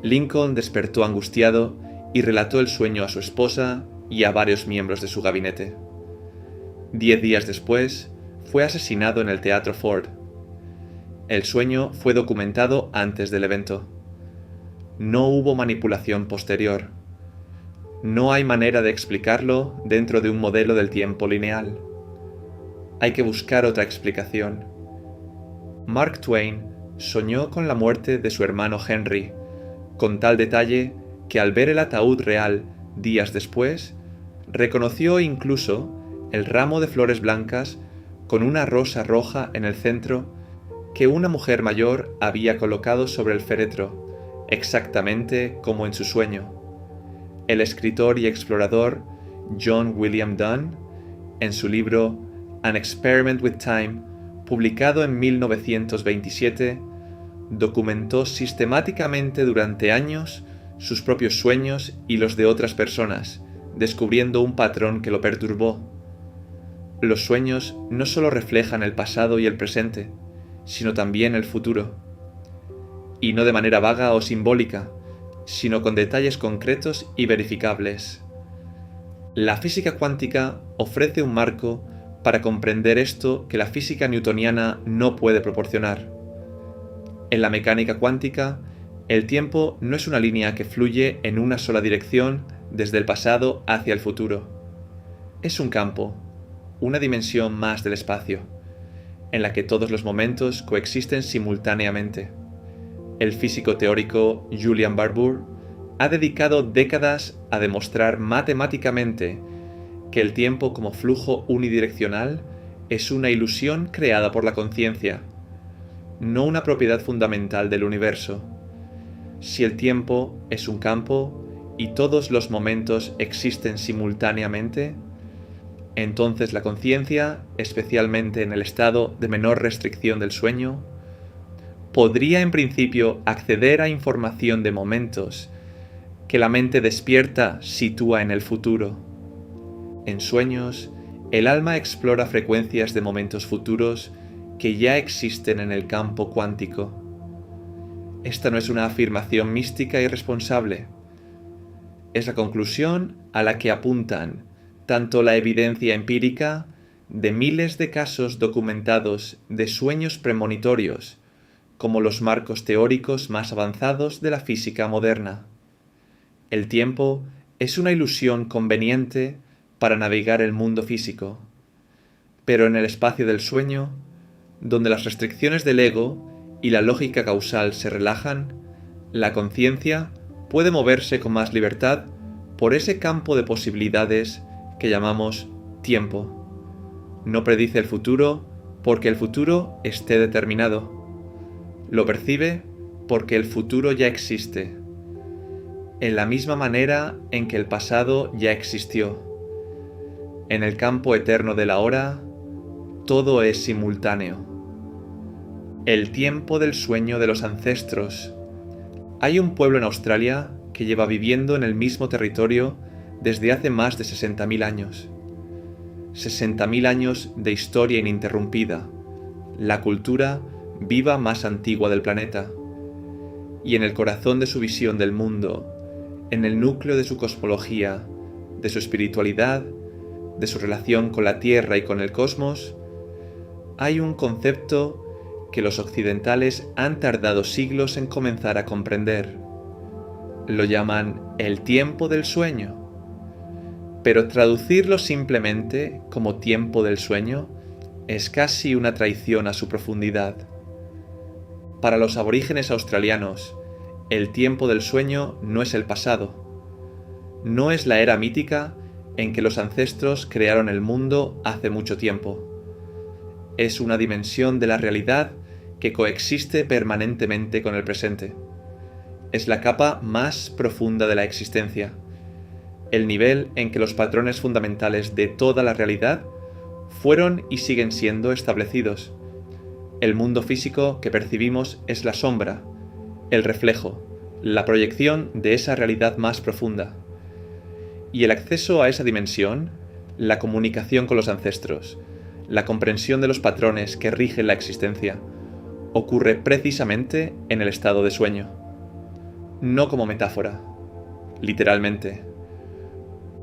Lincoln despertó angustiado y relató el sueño a su esposa y a varios miembros de su gabinete. 10 días después, fue asesinado en el Teatro Ford. El sueño fue documentado antes del evento. No hubo manipulación posterior. No hay manera de explicarlo dentro de un modelo del tiempo lineal. Hay que buscar otra explicación. Mark Twain soñó con la muerte de su hermano Henry, con tal detalle que al ver el ataúd real días después, reconoció incluso el ramo de flores blancas con una rosa roja en el centro que una mujer mayor había colocado sobre el féretro, exactamente como en su sueño. El escritor y explorador John William Dunn, en su libro An Experiment with Time, publicado en 1927, documentó sistemáticamente durante años sus propios sueños y los de otras personas, descubriendo un patrón que lo perturbó. Los sueños no solo reflejan el pasado y el presente, sino también el futuro. Y no de manera vaga o simbólica, sino con detalles concretos y verificables. La física cuántica ofrece un marco para comprender esto que la física newtoniana no puede proporcionar. En la mecánica cuántica, el tiempo no es una línea que fluye en una sola dirección desde el pasado hacia el futuro. Es un campo, una dimensión más del espacio, en la que todos los momentos coexisten simultáneamente. El físico teórico Julian Barbour ha dedicado décadas a demostrar matemáticamente que el tiempo como flujo unidireccional es una ilusión creada por la conciencia, no una propiedad fundamental del universo. Si el tiempo es un campo y todos los momentos existen simultáneamente, entonces la conciencia, especialmente en el estado de menor restricción del sueño, podría en principio acceder a información de momentos que la mente despierta sitúa en el futuro. En sueños, el alma explora frecuencias de momentos futuros que ya existen en el campo cuántico. Esta no es una afirmación mística irresponsable. Es la conclusión a la que apuntan tanto la evidencia empírica de miles de casos documentados de sueños premonitorios como los marcos teóricos más avanzados de la física moderna. El tiempo es una ilusión conveniente para navegar el mundo físico, pero en el espacio del sueño, donde las restricciones del ego y la lógica causal se relajan, la conciencia puede moverse con más libertad por ese campo de posibilidades que llamamos tiempo. No predice el futuro porque el futuro esté determinado. Lo percibe porque el futuro ya existe, en la misma manera en que el pasado ya existió. En el campo eterno de la hora, todo es simultáneo. El tiempo del sueño de los ancestros. Hay un pueblo en Australia que lleva viviendo en el mismo territorio desde hace más de 60.000 años. 60.000 años de historia ininterrumpida, la cultura viva más antigua del planeta. Y en el corazón de su visión del mundo, en el núcleo de su cosmología, de su espiritualidad, de su relación con la Tierra y con el cosmos, hay un concepto que los occidentales han tardado siglos en comenzar a comprender. Lo llaman el tiempo del sueño. Pero traducirlo simplemente como tiempo del sueño es casi una traición a su profundidad. Para los aborígenes australianos, el tiempo del sueño no es el pasado. No es la era mítica en que los ancestros crearon el mundo hace mucho tiempo. Es una dimensión de la realidad que coexiste permanentemente con el presente. Es la capa más profunda de la existencia, el nivel en que los patrones fundamentales de toda la realidad fueron y siguen siendo establecidos. El mundo físico que percibimos es la sombra, el reflejo, la proyección de esa realidad más profunda. Y el acceso a esa dimensión, la comunicación con los ancestros, la comprensión de los patrones que rigen la existencia, ocurre precisamente en el estado de sueño. No como metáfora, literalmente.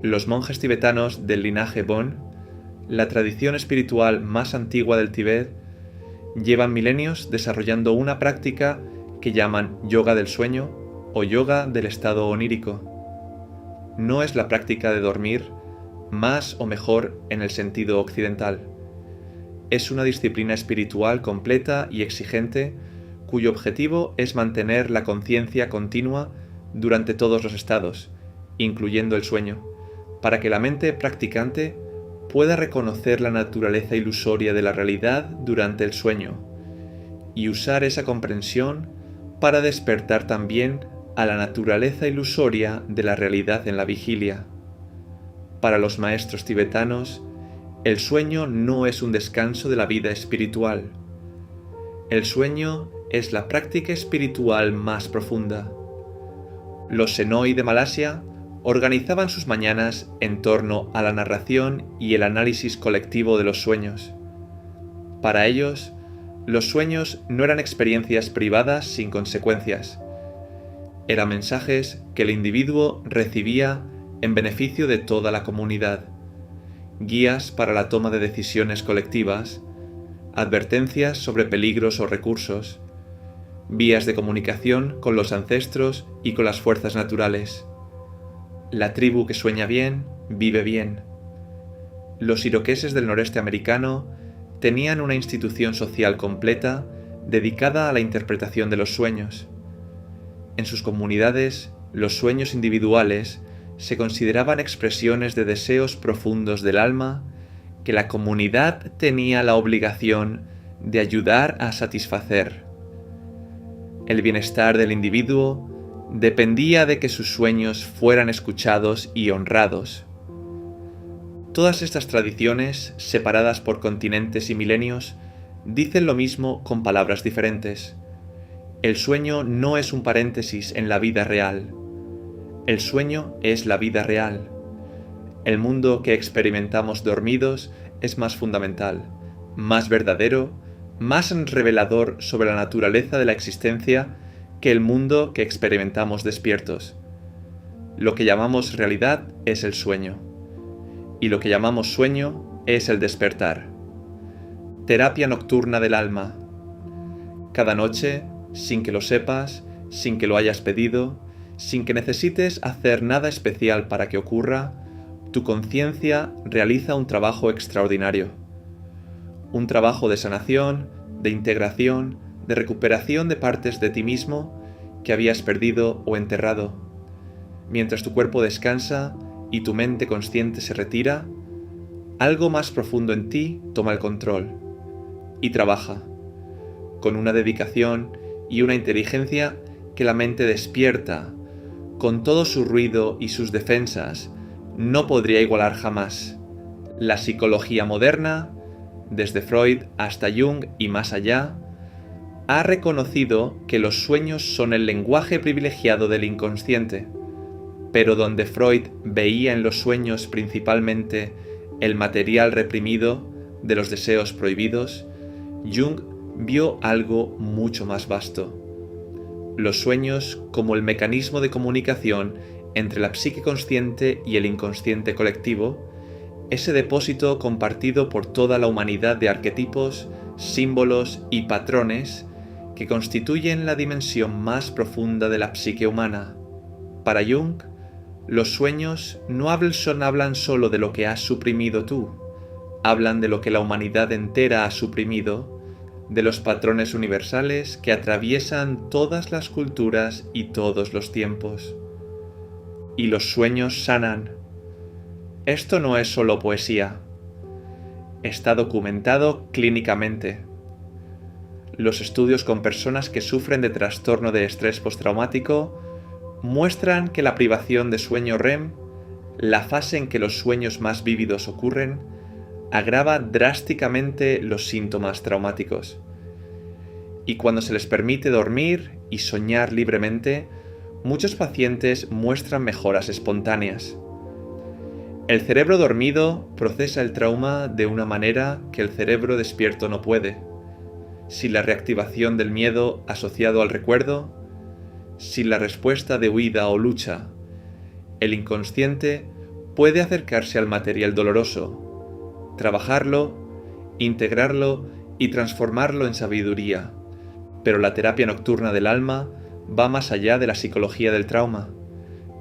Los monjes tibetanos del linaje Bon, la tradición espiritual más antigua del Tíbet, llevan milenios desarrollando una práctica que llaman yoga del sueño o yoga del estado onírico. No es la práctica de dormir más o mejor en el sentido occidental. Es una disciplina espiritual completa y exigente cuyo objetivo es mantener la conciencia continua durante todos los estados, incluyendo el sueño, para que la mente practicante pueda reconocer la naturaleza ilusoria de la realidad durante el sueño y usar esa comprensión para despertar también a la naturaleza ilusoria de la realidad en la vigilia. Para los maestros tibetanos, el sueño no es un descanso de la vida espiritual. El sueño es la práctica espiritual más profunda. Los Senoi de Malasia organizaban sus mañanas en torno a la narración y el análisis colectivo de los sueños. Para ellos, los sueños no eran experiencias privadas sin consecuencias. Eran mensajes que el individuo recibía en beneficio de toda la comunidad, guías para la toma de decisiones colectivas, advertencias sobre peligros o recursos, vías de comunicación con los ancestros y con las fuerzas naturales. La tribu que sueña bien, vive bien. Los iroqueses del noreste americano tenían una institución social completa dedicada a la interpretación de los sueños. En sus comunidades, los sueños individuales se consideraban expresiones de deseos profundos del alma que la comunidad tenía la obligación de ayudar a satisfacer. El bienestar del individuo dependía de que sus sueños fueran escuchados y honrados. Todas estas tradiciones, separadas por continentes y milenios, dicen lo mismo con palabras diferentes. El sueño no es un paréntesis en la vida real. El sueño es la vida real. El mundo que experimentamos dormidos es más fundamental, más verdadero, más revelador sobre la naturaleza de la existencia que el mundo que experimentamos despiertos. Lo que llamamos realidad es el sueño, y lo que llamamos sueño es el despertar. Terapia nocturna del alma. Cada noche, sin que lo sepas, sin que lo hayas pedido, sin que necesites hacer nada especial para que ocurra, tu conciencia realiza un trabajo extraordinario. Un trabajo de sanación, de integración, de recuperación de partes de ti mismo que habías perdido o enterrado. Mientras tu cuerpo descansa y tu mente consciente se retira, algo más profundo en ti toma el control y trabaja, con una dedicación y una inteligencia que la mente despierta, con todo su ruido y sus defensas, no podría igualar jamás. La psicología moderna, desde Freud hasta Jung y más allá, ha reconocido que los sueños son el lenguaje privilegiado del inconsciente, pero donde Freud veía en los sueños principalmente el material reprimido de los deseos prohibidos, Jung vio algo mucho más vasto. Los sueños como el mecanismo de comunicación entre la psique consciente y el inconsciente colectivo, ese depósito compartido por toda la humanidad de arquetipos, símbolos y patrones que constituyen la dimensión más profunda de la psique humana. Para Jung, los sueños no hablan solo de lo que has suprimido tú, hablan de lo que la humanidad entera ha suprimido, de los patrones universales que atraviesan todas las culturas y todos los tiempos. Y los sueños sanan. Esto no es solo poesía. Está documentado clínicamente. Los estudios con personas que sufren de trastorno de estrés postraumático muestran que la privación de sueño REM, la fase en que los sueños más vívidos ocurren, agrava drásticamente los síntomas traumáticos. Y cuando se les permite dormir y soñar libremente, muchos pacientes muestran mejoras espontáneas. El cerebro dormido procesa el trauma de una manera que el cerebro despierto no puede. Sin la reactivación del miedo asociado al recuerdo, sin la respuesta de huida o lucha, el inconsciente puede acercarse al material doloroso, trabajarlo, integrarlo y transformarlo en sabiduría. Pero la terapia nocturna del alma va más allá de la psicología del trauma.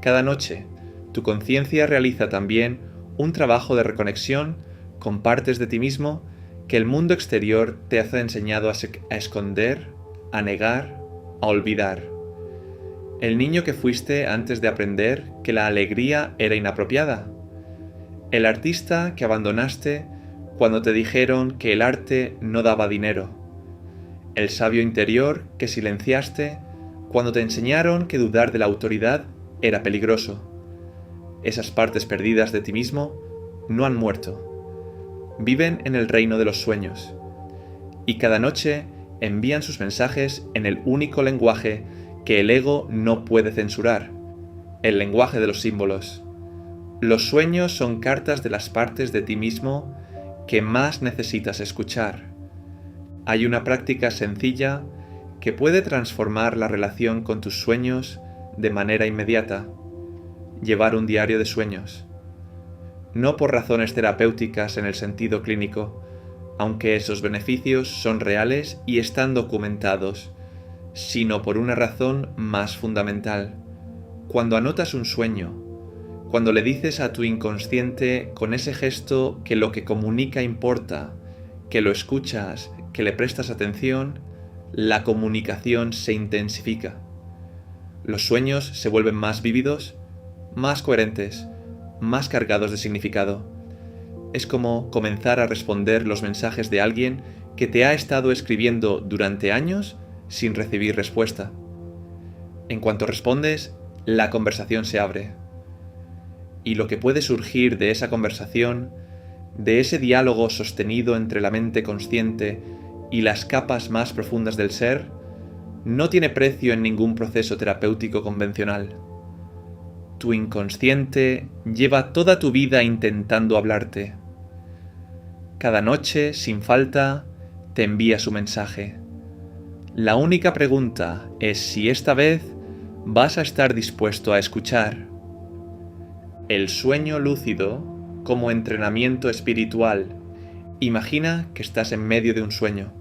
Cada noche, tu conciencia realiza también un trabajo de reconexión con partes de ti mismo que el mundo exterior te ha enseñado a esconder, a negar, a olvidar. El niño que fuiste antes de aprender que la alegría era inapropiada. El artista que abandonaste cuando te dijeron que el arte no daba dinero. El sabio interior que silenciaste cuando te enseñaron que dudar de la autoridad era peligroso. Esas partes perdidas de ti mismo no han muerto. Viven en el reino de los sueños. Y cada noche envían sus mensajes en el único lenguaje que el ego no puede censurar, el lenguaje de los símbolos. Los sueños son cartas de las partes de ti mismo que más necesitas escuchar. Hay una práctica sencilla que puede transformar la relación con tus sueños de manera inmediata: llevar un diario de sueños. No por razones terapéuticas en el sentido clínico, aunque esos beneficios son reales y están documentados, sino por una razón más fundamental. Cuando anotas un sueño, cuando le dices a tu inconsciente con ese gesto que lo que comunica importa, que lo escuchas, que le prestas atención, la comunicación se intensifica. Los sueños se vuelven más vívidos, más coherentes, más cargados de significado. Es como comenzar a responder los mensajes de alguien que te ha estado escribiendo durante años sin recibir respuesta. En cuanto respondes, la conversación se abre. Y lo que puede surgir de esa conversación, de ese diálogo sostenido entre la mente consciente y las capas más profundas del ser, no tiene precio en ningún proceso terapéutico convencional. Tu inconsciente lleva toda tu vida intentando hablarte. Cada noche, sin falta, te envía su mensaje. La única pregunta es si esta vez vas a estar dispuesto a escuchar. El sueño lúcido como entrenamiento espiritual. Imagina que estás en medio de un sueño.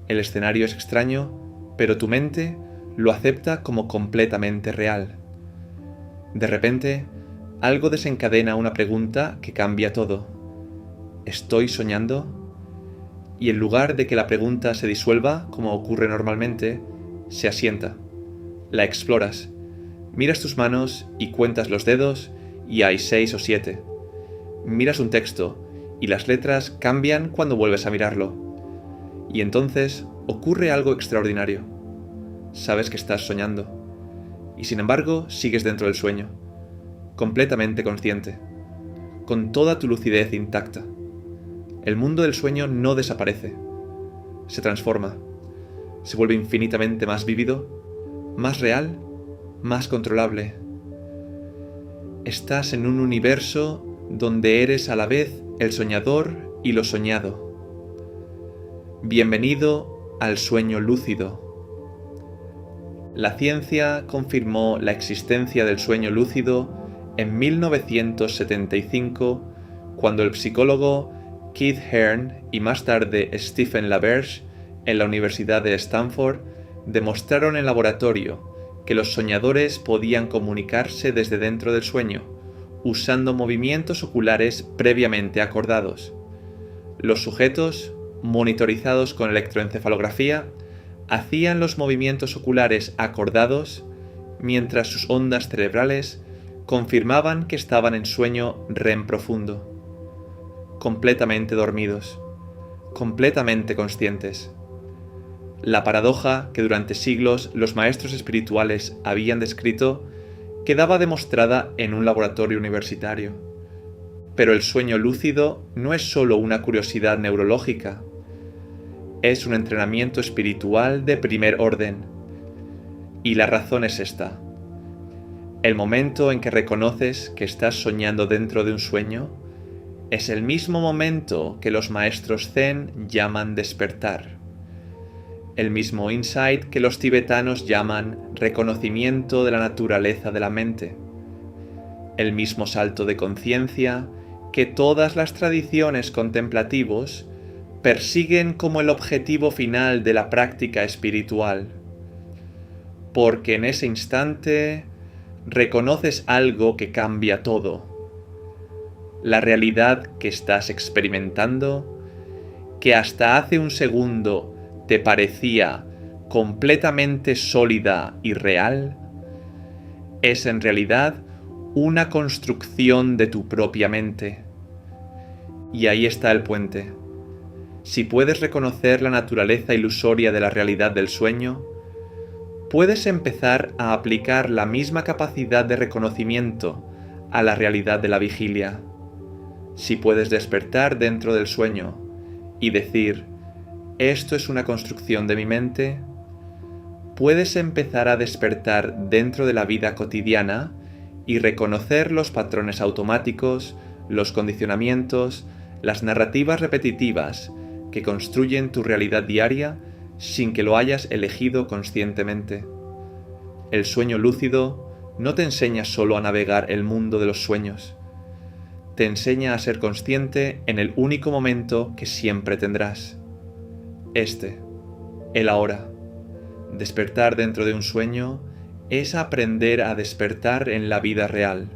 El escenario es extraño, pero tu mente lo acepta como completamente real. De repente, algo desencadena una pregunta que cambia todo. ¿Estoy soñando? y en lugar de que la pregunta se disuelva, como ocurre normalmente, se asienta. La exploras. Miras tus manos y cuentas los dedos y hay 6 o 7. Miras un texto y las letras cambian cuando vuelves a mirarlo. Y entonces ocurre algo extraordinario. Sabes que estás soñando. Y sin embargo sigues dentro del sueño, completamente consciente, con toda tu lucidez intacta. El mundo del sueño no desaparece. Se transforma. Se vuelve infinitamente más vívido, más real, más controlable. Estás en un universo donde eres a la vez el soñador y lo soñado. Bienvenido al sueño lúcido. La ciencia confirmó la existencia del sueño lúcido en 1975, cuando el psicólogo Keith Hearn y más tarde Stephen LaBerge en la Universidad de Stanford demostraron en laboratorio que los soñadores podían comunicarse desde dentro del sueño, usando movimientos oculares previamente acordados. Los sujetos, monitorizados con electroencefalografía, hacían los movimientos oculares acordados mientras sus ondas cerebrales confirmaban que estaban en sueño REM profundo, completamente dormidos, completamente conscientes. La paradoja que durante siglos los maestros espirituales habían descrito quedaba demostrada en un laboratorio universitario. Pero el sueño lúcido no es solo una curiosidad neurológica, es un entrenamiento espiritual de primer orden. Y la razón es esta. El momento en que reconoces que estás soñando dentro de un sueño es el mismo momento que los maestros Zen llaman despertar. El mismo insight que los tibetanos llaman reconocimiento de la naturaleza de la mente. El mismo salto de conciencia que todas las tradiciones contemplativos persiguen como el objetivo final de la práctica espiritual. Porque en ese instante reconoces algo que cambia todo. La realidad que estás experimentando, que hasta hace un segundo te parecía completamente sólida y real, es en realidad una construcción de tu propia mente. Y ahí está el puente. Si puedes reconocer la naturaleza ilusoria de la realidad del sueño, puedes empezar a aplicar la misma capacidad de reconocimiento a la realidad de la vigilia. Si puedes despertar dentro del sueño y decir, esto es una construcción de mi mente, puedes empezar a despertar dentro de la vida cotidiana y reconocer los patrones automáticos, los condicionamientos, las narrativas repetitivas que construyen tu realidad diaria sin que lo hayas elegido conscientemente. El sueño lúcido no te enseña solo a navegar el mundo de los sueños, te enseña a ser consciente en el único momento que siempre tendrás. El ahora. Despertar dentro de un sueño es aprender a despertar en la vida real.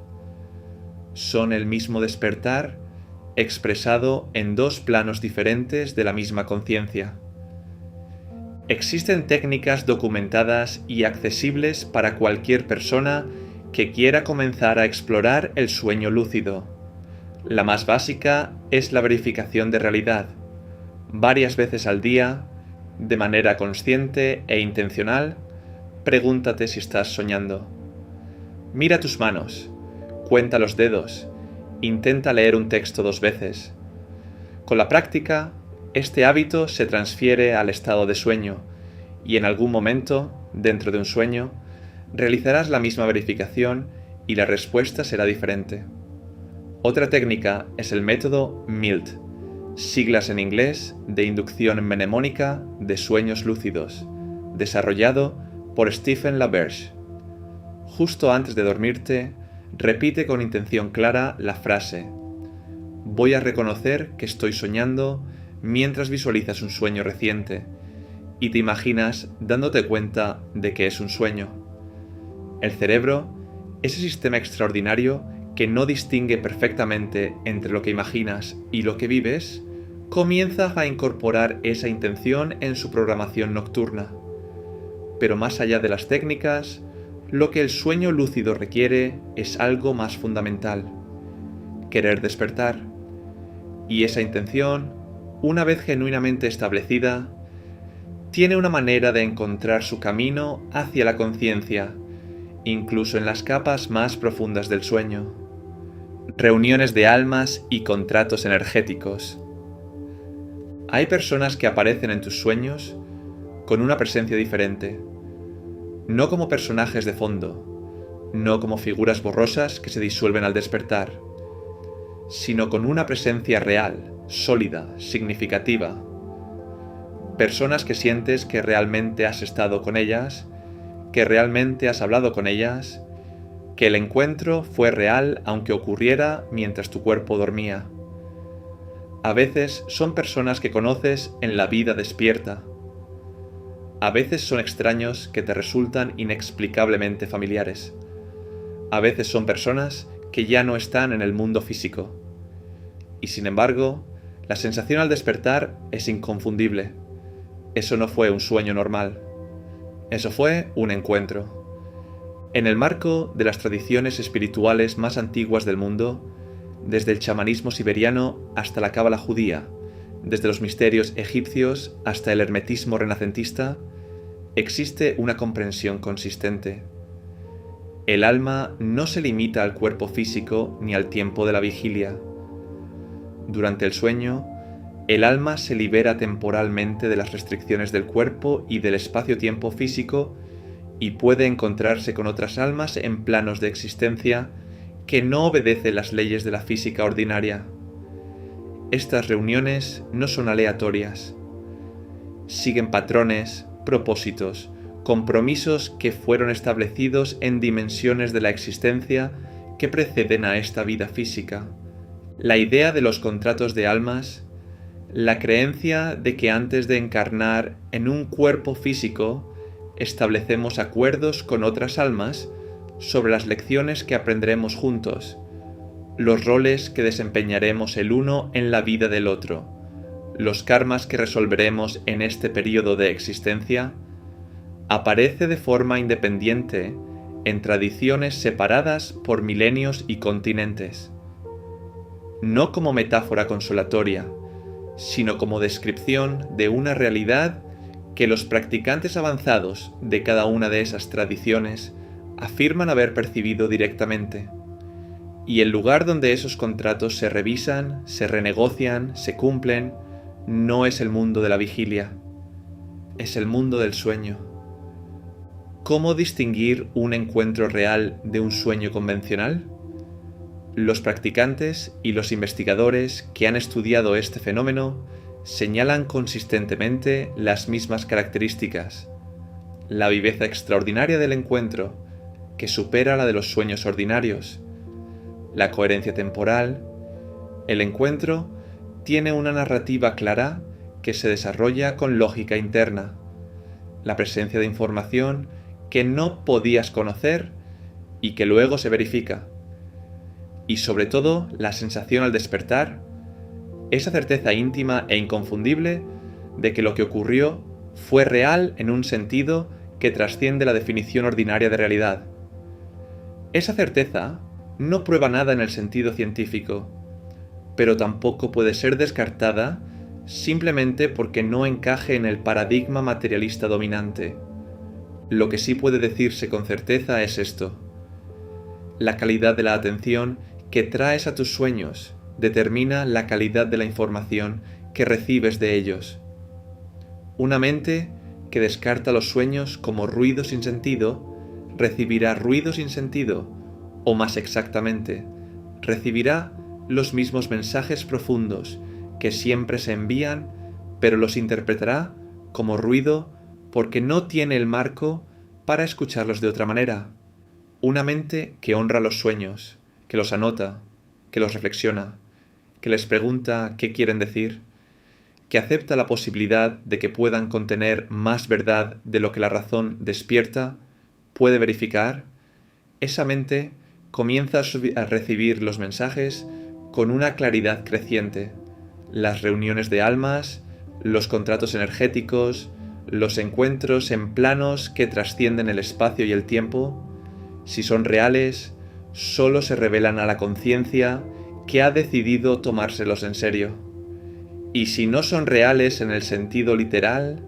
Son el mismo despertar expresado en dos planos diferentes de la misma conciencia. Existen técnicas documentadas y accesibles para cualquier persona que quiera comenzar a explorar el sueño lúcido. La más básica es la verificación de realidad. Varias veces al día, de manera consciente e intencional, pregúntate si estás soñando. Mira tus manos, cuenta los dedos, intenta leer un texto 2 veces. Con la práctica, este hábito se transfiere al estado de sueño y en algún momento, dentro de un sueño, realizarás la misma verificación y la respuesta será diferente. Otra técnica es el método MILT, siglas en inglés de inducción mnemónica de sueños lúcidos, desarrollado por Stephen LaBerge. Justo antes de dormirte, repite con intención clara la frase: voy a reconocer que estoy soñando, mientras visualizas un sueño reciente y te imaginas dándote cuenta de que es un sueño. El cerebro, ese sistema extraordinario que no distingue perfectamente entre lo que imaginas y lo que vives, comienza a incorporar esa intención en su programación nocturna. Pero más allá de las técnicas, lo que el sueño lúcido requiere es algo más fundamental: querer despertar. Y esa intención, una vez genuinamente establecida, tiene una manera de encontrar su camino hacia la conciencia, incluso en las capas más profundas del sueño. Reuniones de almas y contratos energéticos. Hay personas que aparecen en tus sueños con una presencia diferente, no como personajes de fondo, no como figuras borrosas que se disuelven al despertar, sino con una presencia real, sólida, significativa. Personas que sientes que realmente has estado con ellas, que realmente has hablado con ellas, que el encuentro fue real aunque ocurriera mientras tu cuerpo dormía. A veces son personas que conoces en la vida despierta. A veces son extraños que te resultan inexplicablemente familiares. A veces son personas que ya no están en el mundo físico. Y sin embargo, la sensación al despertar es inconfundible. Eso no fue un sueño normal. Eso fue un encuentro. En el marco de las tradiciones espirituales más antiguas del mundo, desde el chamanismo siberiano hasta la cábala judía, desde los misterios egipcios hasta el hermetismo renacentista, existe una comprensión consistente. El alma no se limita al cuerpo físico ni al tiempo de la vigilia. Durante el sueño, el alma se libera temporalmente de las restricciones del cuerpo y del espacio-tiempo físico y puede encontrarse con otras almas en planos de existencia que no obedecen las leyes de la física ordinaria. Estas reuniones no son aleatorias. Siguen patrones, propósitos, compromisos que fueron establecidos en dimensiones de la existencia que preceden a esta vida física. La idea de los contratos de almas, la creencia de que antes de encarnar en un cuerpo físico, establecemos acuerdos con otras almas sobre las lecciones que aprenderemos juntos, los roles que desempeñaremos el uno en la vida del otro, los karmas que resolveremos en este periodo de existencia, aparece de forma independiente en tradiciones separadas por milenios y continentes. No como metáfora consolatoria, sino como descripción de una realidad que los practicantes avanzados de cada una de esas tradiciones afirman haber percibido directamente. Y el lugar donde esos contratos se revisan, se renegocian, se cumplen, no es el mundo de la vigilia, es el mundo del sueño. ¿Cómo distinguir un encuentro real de un sueño convencional? Los practicantes y los investigadores que han estudiado este fenómeno señalan consistentemente las mismas características: la viveza extraordinaria del encuentro, que supera la de los sueños ordinarios, la coherencia temporal. El encuentro tiene una narrativa clara que se desarrolla con lógica interna, la presencia de información que no podías conocer y que luego se verifica, y sobre todo la sensación al despertar, esa certeza íntima e inconfundible de que lo que ocurrió fue real en un sentido que trasciende la definición ordinaria de realidad. Esa certeza no prueba nada en el sentido científico, pero tampoco puede ser descartada simplemente porque no encaje en el paradigma materialista dominante. Lo que sí puede decirse con certeza es esto: la calidad de la atención que traes a tus sueños determina la calidad de la información que recibes de ellos. Una mente que descarta los sueños como ruido sin sentido, recibirá ruido sin sentido, o más exactamente, recibirá los mismos mensajes profundos que siempre se envían, pero los interpretará como ruido porque no tiene el marco para escucharlos de otra manera. Una mente que honra los sueños, que los anota, que los reflexiona, que les pregunta qué quieren decir, que acepta la posibilidad de que puedan contener más verdad de lo que la razón despierta puede verificar, esa mente comienza a recibir los mensajes con una claridad creciente, las reuniones de almas, los contratos energéticos, los encuentros en planos que trascienden el espacio y el tiempo, si son reales, solo se revelan a la conciencia que ha decidido tomárselos en serio. Y si no son reales en el sentido literal,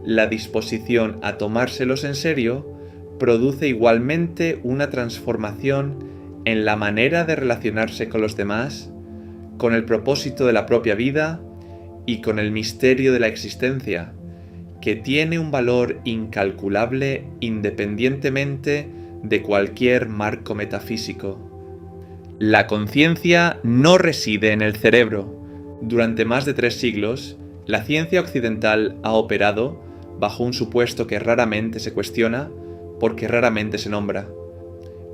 la disposición a tomárselos en serio produce igualmente una transformación en la manera de relacionarse con los demás, con el propósito de la propia vida y con el misterio de la existencia, que tiene un valor incalculable independientemente de cualquier marco metafísico. La conciencia no reside en el cerebro. Durante más de 3 siglos, la ciencia occidental ha operado bajo un supuesto que raramente se cuestiona porque raramente se nombra: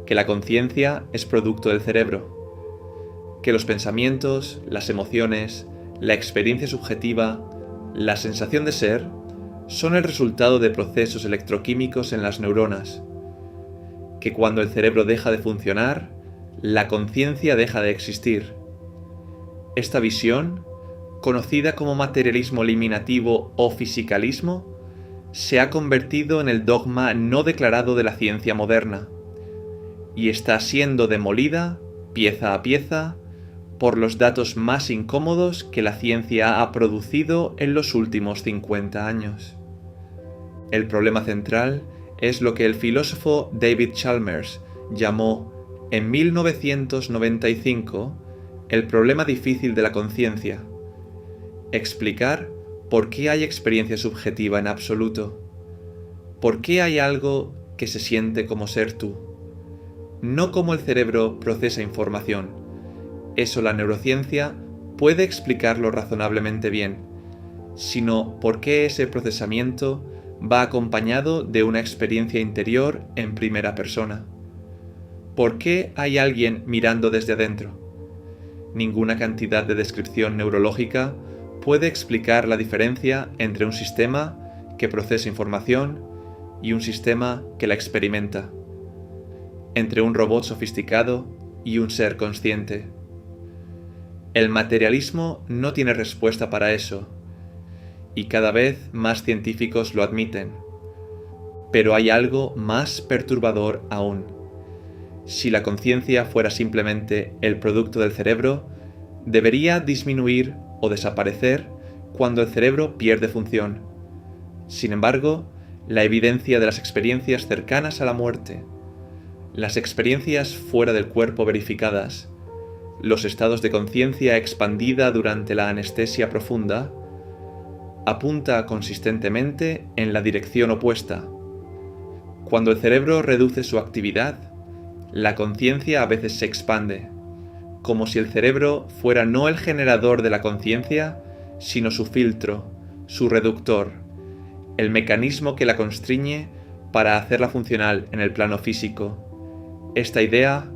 que la conciencia es producto del cerebro, que los pensamientos, las emociones, la experiencia subjetiva, la sensación de ser, son el resultado de procesos electroquímicos en las neuronas, que cuando el cerebro deja de funcionar, la conciencia deja de existir. Esta visión, conocida como materialismo eliminativo o fisicalismo, se ha convertido en el dogma no declarado de la ciencia moderna, y está siendo demolida, pieza a pieza, por los datos más incómodos que la ciencia ha producido en los últimos 50 años. El problema central es lo que el filósofo David Chalmers llamó, en 1995, el problema difícil de la conciencia: explicar por qué hay experiencia subjetiva en absoluto, por qué hay algo que se siente como ser tú, no cómo el cerebro procesa información. Eso la neurociencia puede explicarlo razonablemente bien, sino por qué ese procesamiento va acompañado de una experiencia interior en primera persona. ¿Por qué hay alguien mirando desde adentro? Ninguna cantidad de descripción neurológica puede explicar la diferencia entre un sistema que procesa información y un sistema que la experimenta, entre un robot sofisticado y un ser consciente. El materialismo no tiene respuesta para eso, y cada vez más científicos lo admiten. Pero hay algo más perturbador aún. Si la conciencia fuera simplemente el producto del cerebro, debería disminuir o desaparecer cuando el cerebro pierde función. Sin embargo, la evidencia de las experiencias cercanas a la muerte, las experiencias fuera del cuerpo verificadas, los estados de conciencia expandida durante la anestesia profunda, apunta consistentemente en la dirección opuesta. Cuando el cerebro reduce su actividad, la conciencia a veces se expande, como si el cerebro fuera no el generador de la conciencia, sino su filtro, su reductor, el mecanismo que la constriñe para hacerla funcional en el plano físico. Esta idea,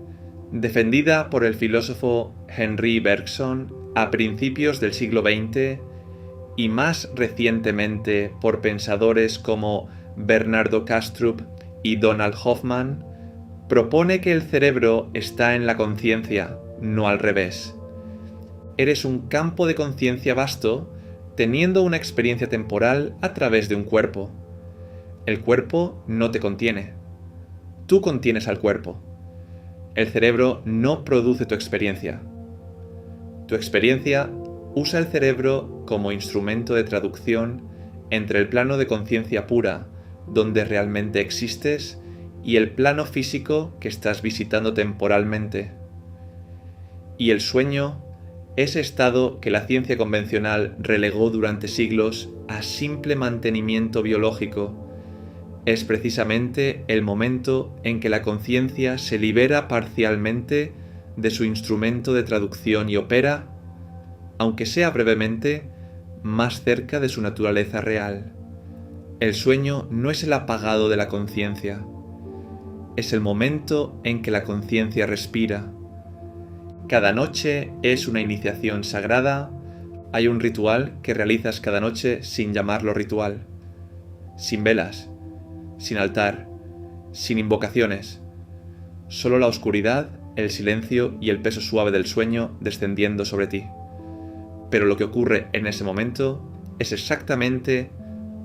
defendida por el filósofo Henri Bergson a principios del siglo XX y más recientemente por pensadores como Bernardo Kastrup y Donald Hoffman, propone que el cerebro está en la conciencia, no al revés. Eres un campo de conciencia vasto teniendo una experiencia temporal a través de un cuerpo. El cuerpo no te contiene. Tú contienes al cuerpo. El cerebro no produce tu experiencia. Tu experiencia usa el cerebro como instrumento de traducción entre el plano de conciencia pura, donde realmente existes, y el plano físico que estás visitando temporalmente. Y el sueño, ese estado que la ciencia convencional relegó durante siglos a simple mantenimiento biológico, es precisamente el momento en que la conciencia se libera parcialmente de su instrumento de traducción y opera, aunque sea brevemente, más cerca de su naturaleza real. El sueño no es el apagado de la conciencia, es el momento en que la conciencia respira. Cada noche es una iniciación sagrada. Hay un ritual que realizas cada noche sin llamarlo ritual, sin velas, sin altar, sin invocaciones, solo la oscuridad, el silencio y el peso suave del sueño descendiendo sobre ti. Pero lo que ocurre en ese momento es exactamente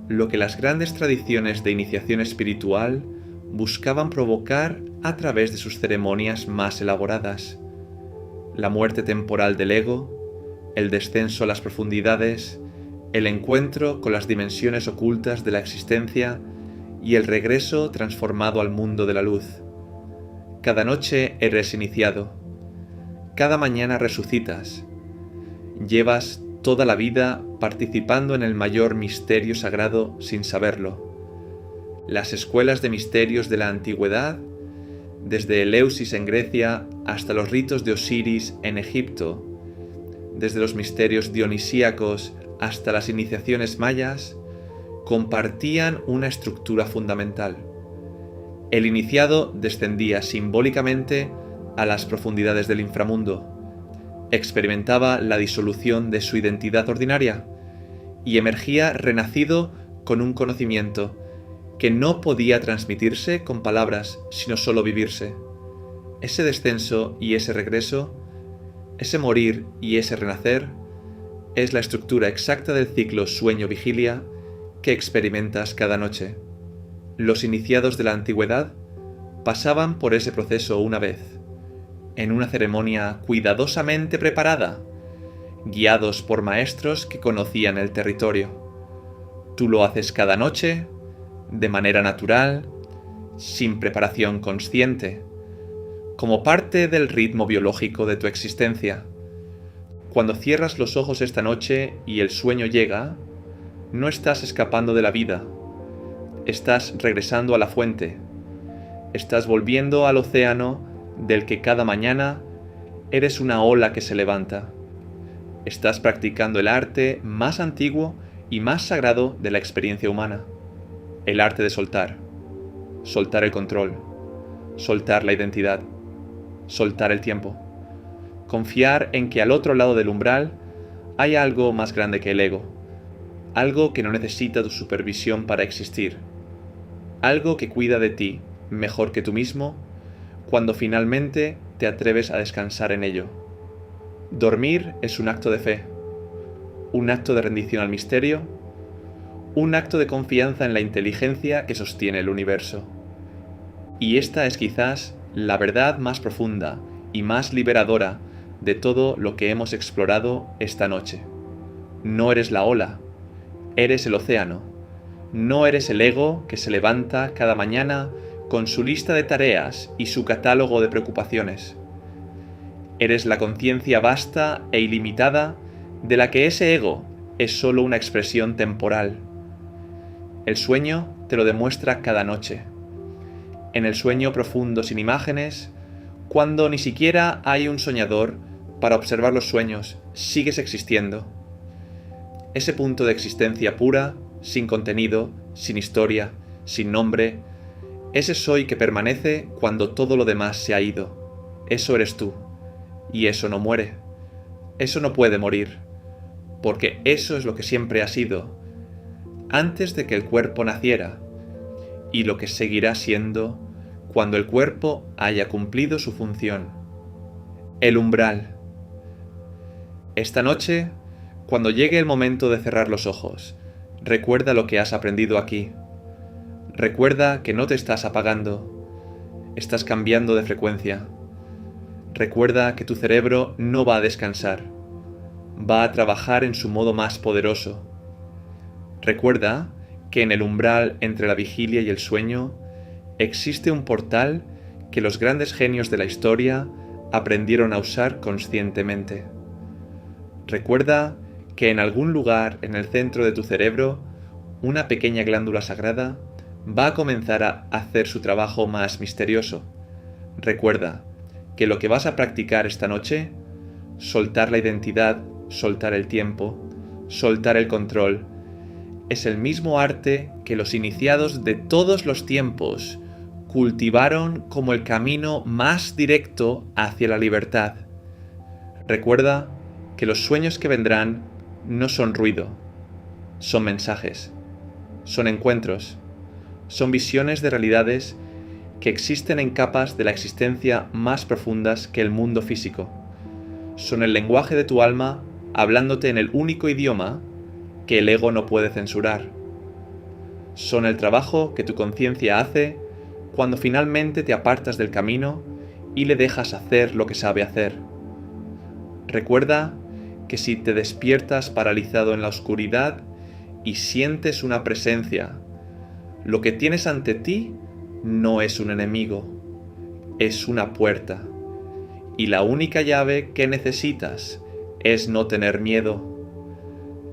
lo que las grandes tradiciones de iniciación espiritual buscaban provocar a través de sus ceremonias más elaboradas: la muerte temporal del ego, el descenso a las profundidades, el encuentro con las dimensiones ocultas de la existencia y el regreso transformado al mundo de la luz. Cada noche eres iniciado, cada mañana resucitas, llevas toda la vida participando en el mayor misterio sagrado sin saberlo. Las escuelas de misterios de la antigüedad, desde Eleusis en Grecia hasta los ritos de Osiris en Egipto, desde los misterios dionisíacos hasta las iniciaciones mayas, compartían una estructura fundamental. El iniciado descendía simbólicamente a las profundidades del inframundo, experimentaba la disolución de su identidad ordinaria y emergía renacido con un conocimiento que no podía transmitirse con palabras, sino solo vivirse. Ese descenso y ese regreso, ese morir y ese renacer, es la estructura exacta del ciclo sueño-vigilia que experimentas cada noche. Los iniciados de la antigüedad pasaban por ese proceso una vez, en una ceremonia cuidadosamente preparada, guiados por maestros que conocían el territorio. Tú lo haces cada noche, de manera natural, sin preparación consciente, como parte del ritmo biológico de tu existencia. Cuando cierras los ojos esta noche y el sueño llega, no estás escapando de la vida, estás regresando a la fuente, estás volviendo al océano del que cada mañana eres una ola que se levanta. Estás practicando el arte más antiguo y más sagrado de la experiencia humana, el arte de soltar. Soltar el control, soltar la identidad, soltar el tiempo. Confiar en que al otro lado del umbral hay algo más grande que el ego, algo que no necesita tu supervisión para existir, algo que cuida de ti mejor que tú mismo cuando finalmente te atreves a descansar en ello. Dormir es un acto de fe, un acto de rendición al misterio, un acto de confianza en la inteligencia que sostiene el universo. Y esta es quizás la verdad más profunda y más liberadora de todo lo que hemos explorado esta noche. No eres la ola, eres el océano. No eres el ego que se levanta cada mañana con su lista de tareas y su catálogo de preocupaciones. Eres la conciencia vasta e ilimitada de la que ese ego es solo una expresión temporal. El sueño te lo demuestra cada noche. En el sueño profundo sin imágenes, cuando ni siquiera hay un soñador para observar los sueños, sigues existiendo. Ese punto de existencia pura, sin contenido, sin historia, sin nombre, ese soy que permanece cuando todo lo demás se ha ido. Eso eres tú. Y eso no muere. Eso no puede morir. Porque eso es lo que siempre ha sido, antes de que el cuerpo naciera, y lo que seguirá siendo cuando el cuerpo haya cumplido su función. El umbral. Esta noche, cuando llegue el momento de cerrar los ojos, recuerda lo que has aprendido aquí. Recuerda que no te estás apagando, estás cambiando de frecuencia. Recuerda que tu cerebro no va a descansar, va a trabajar en su modo más poderoso. Recuerda que en el umbral entre la vigilia y el sueño existe un portal que los grandes genios de la historia aprendieron a usar conscientemente. Recuerda que en algún lugar en el centro de tu cerebro, una pequeña glándula sagrada va a comenzar a hacer su trabajo más misterioso. Recuerda que lo que vas a practicar esta noche, soltar la identidad, soltar el tiempo, soltar el control, es el mismo arte que los iniciados de todos los tiempos cultivaron como el camino más directo hacia la libertad. Recuerda que los sueños que vendrán no son ruido, son mensajes, son encuentros, son visiones de realidades que existen en capas de la existencia más profundas que el mundo físico. Son el lenguaje de tu alma hablándote en el único idioma que el ego no puede censurar. Son el trabajo que tu conciencia hace cuando finalmente te apartas del camino y le dejas hacer lo que sabe hacer. Recuerda que si te despiertas paralizado en la oscuridad y sientes una presencia, lo que tienes ante ti no es un enemigo, es una puerta. Y la única llave que necesitas es no tener miedo.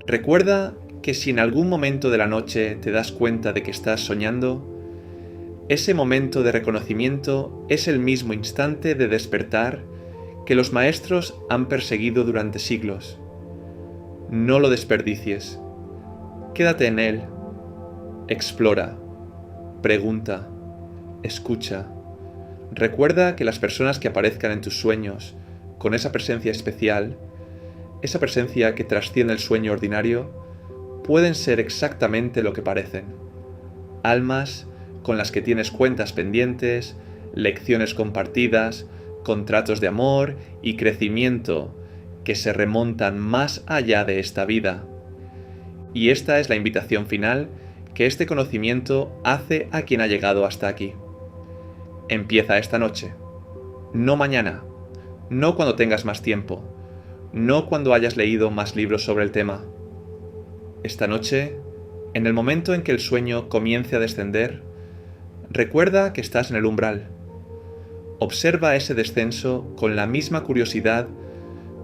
Recuerda que si en algún momento de la noche te das cuenta de que estás soñando, ese momento de reconocimiento es el mismo instante de despertar que los maestros han perseguido durante siglos. No lo desperdicies. Quédate en él. Explora. Pregunta. Escucha. Recuerda que las personas que aparezcan en tus sueños con esa presencia especial, esa presencia que trasciende el sueño ordinario, pueden ser exactamente lo que parecen. Almas con las que tienes cuentas pendientes, lecciones compartidas, contratos de amor y crecimiento que se remontan más allá de esta vida. Y esta es la invitación final que este conocimiento hace a quien ha llegado hasta aquí. Empieza esta noche, no mañana, no cuando tengas más tiempo, no cuando hayas leído más libros sobre el tema. Esta noche, en el momento en que el sueño comience a descender, recuerda que estás en el umbral. Observa ese descenso con la misma curiosidad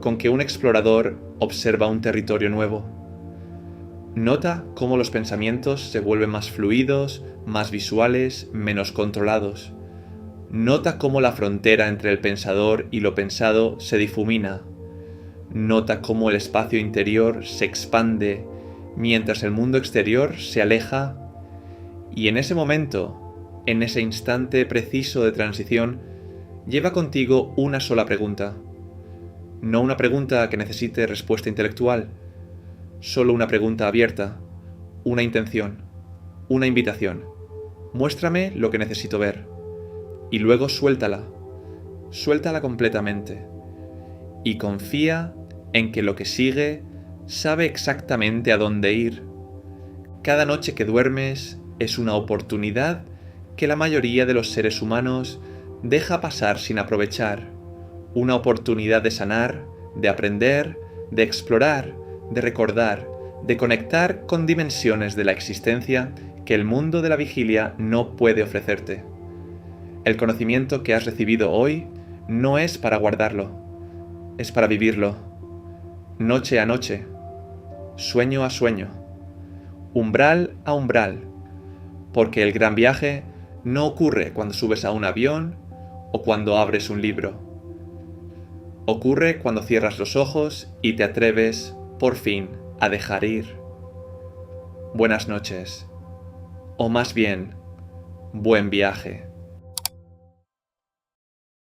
con que un explorador observa un territorio nuevo. Nota cómo los pensamientos se vuelven más fluidos, más visuales, menos controlados. Nota cómo la frontera entre el pensador y lo pensado se difumina. Nota cómo el espacio interior se expande mientras el mundo exterior se aleja. Y en ese momento, en ese instante preciso de transición, lleva contigo una sola pregunta. No una pregunta que necesite respuesta intelectual, solo una pregunta abierta, una intención, una invitación. Muéstrame lo que necesito ver. Y luego suéltala completamente. Y confía en que lo que sigue sabe exactamente a dónde ir. Cada noche que duermes es una oportunidad que la mayoría de los seres humanos deja pasar sin aprovechar. Una oportunidad de sanar, de aprender, de explorar, de recordar, de conectar con dimensiones de la existencia que el mundo de la vigilia no puede ofrecerte. El conocimiento que has recibido hoy no es para guardarlo, es para vivirlo, noche a noche, sueño a sueño, umbral a umbral, porque el gran viaje no ocurre cuando subes a un avión o cuando abres un libro. Ocurre cuando cierras los ojos y te atreves, por fin, a dejar ir. Buenas noches, o más bien, buen viaje.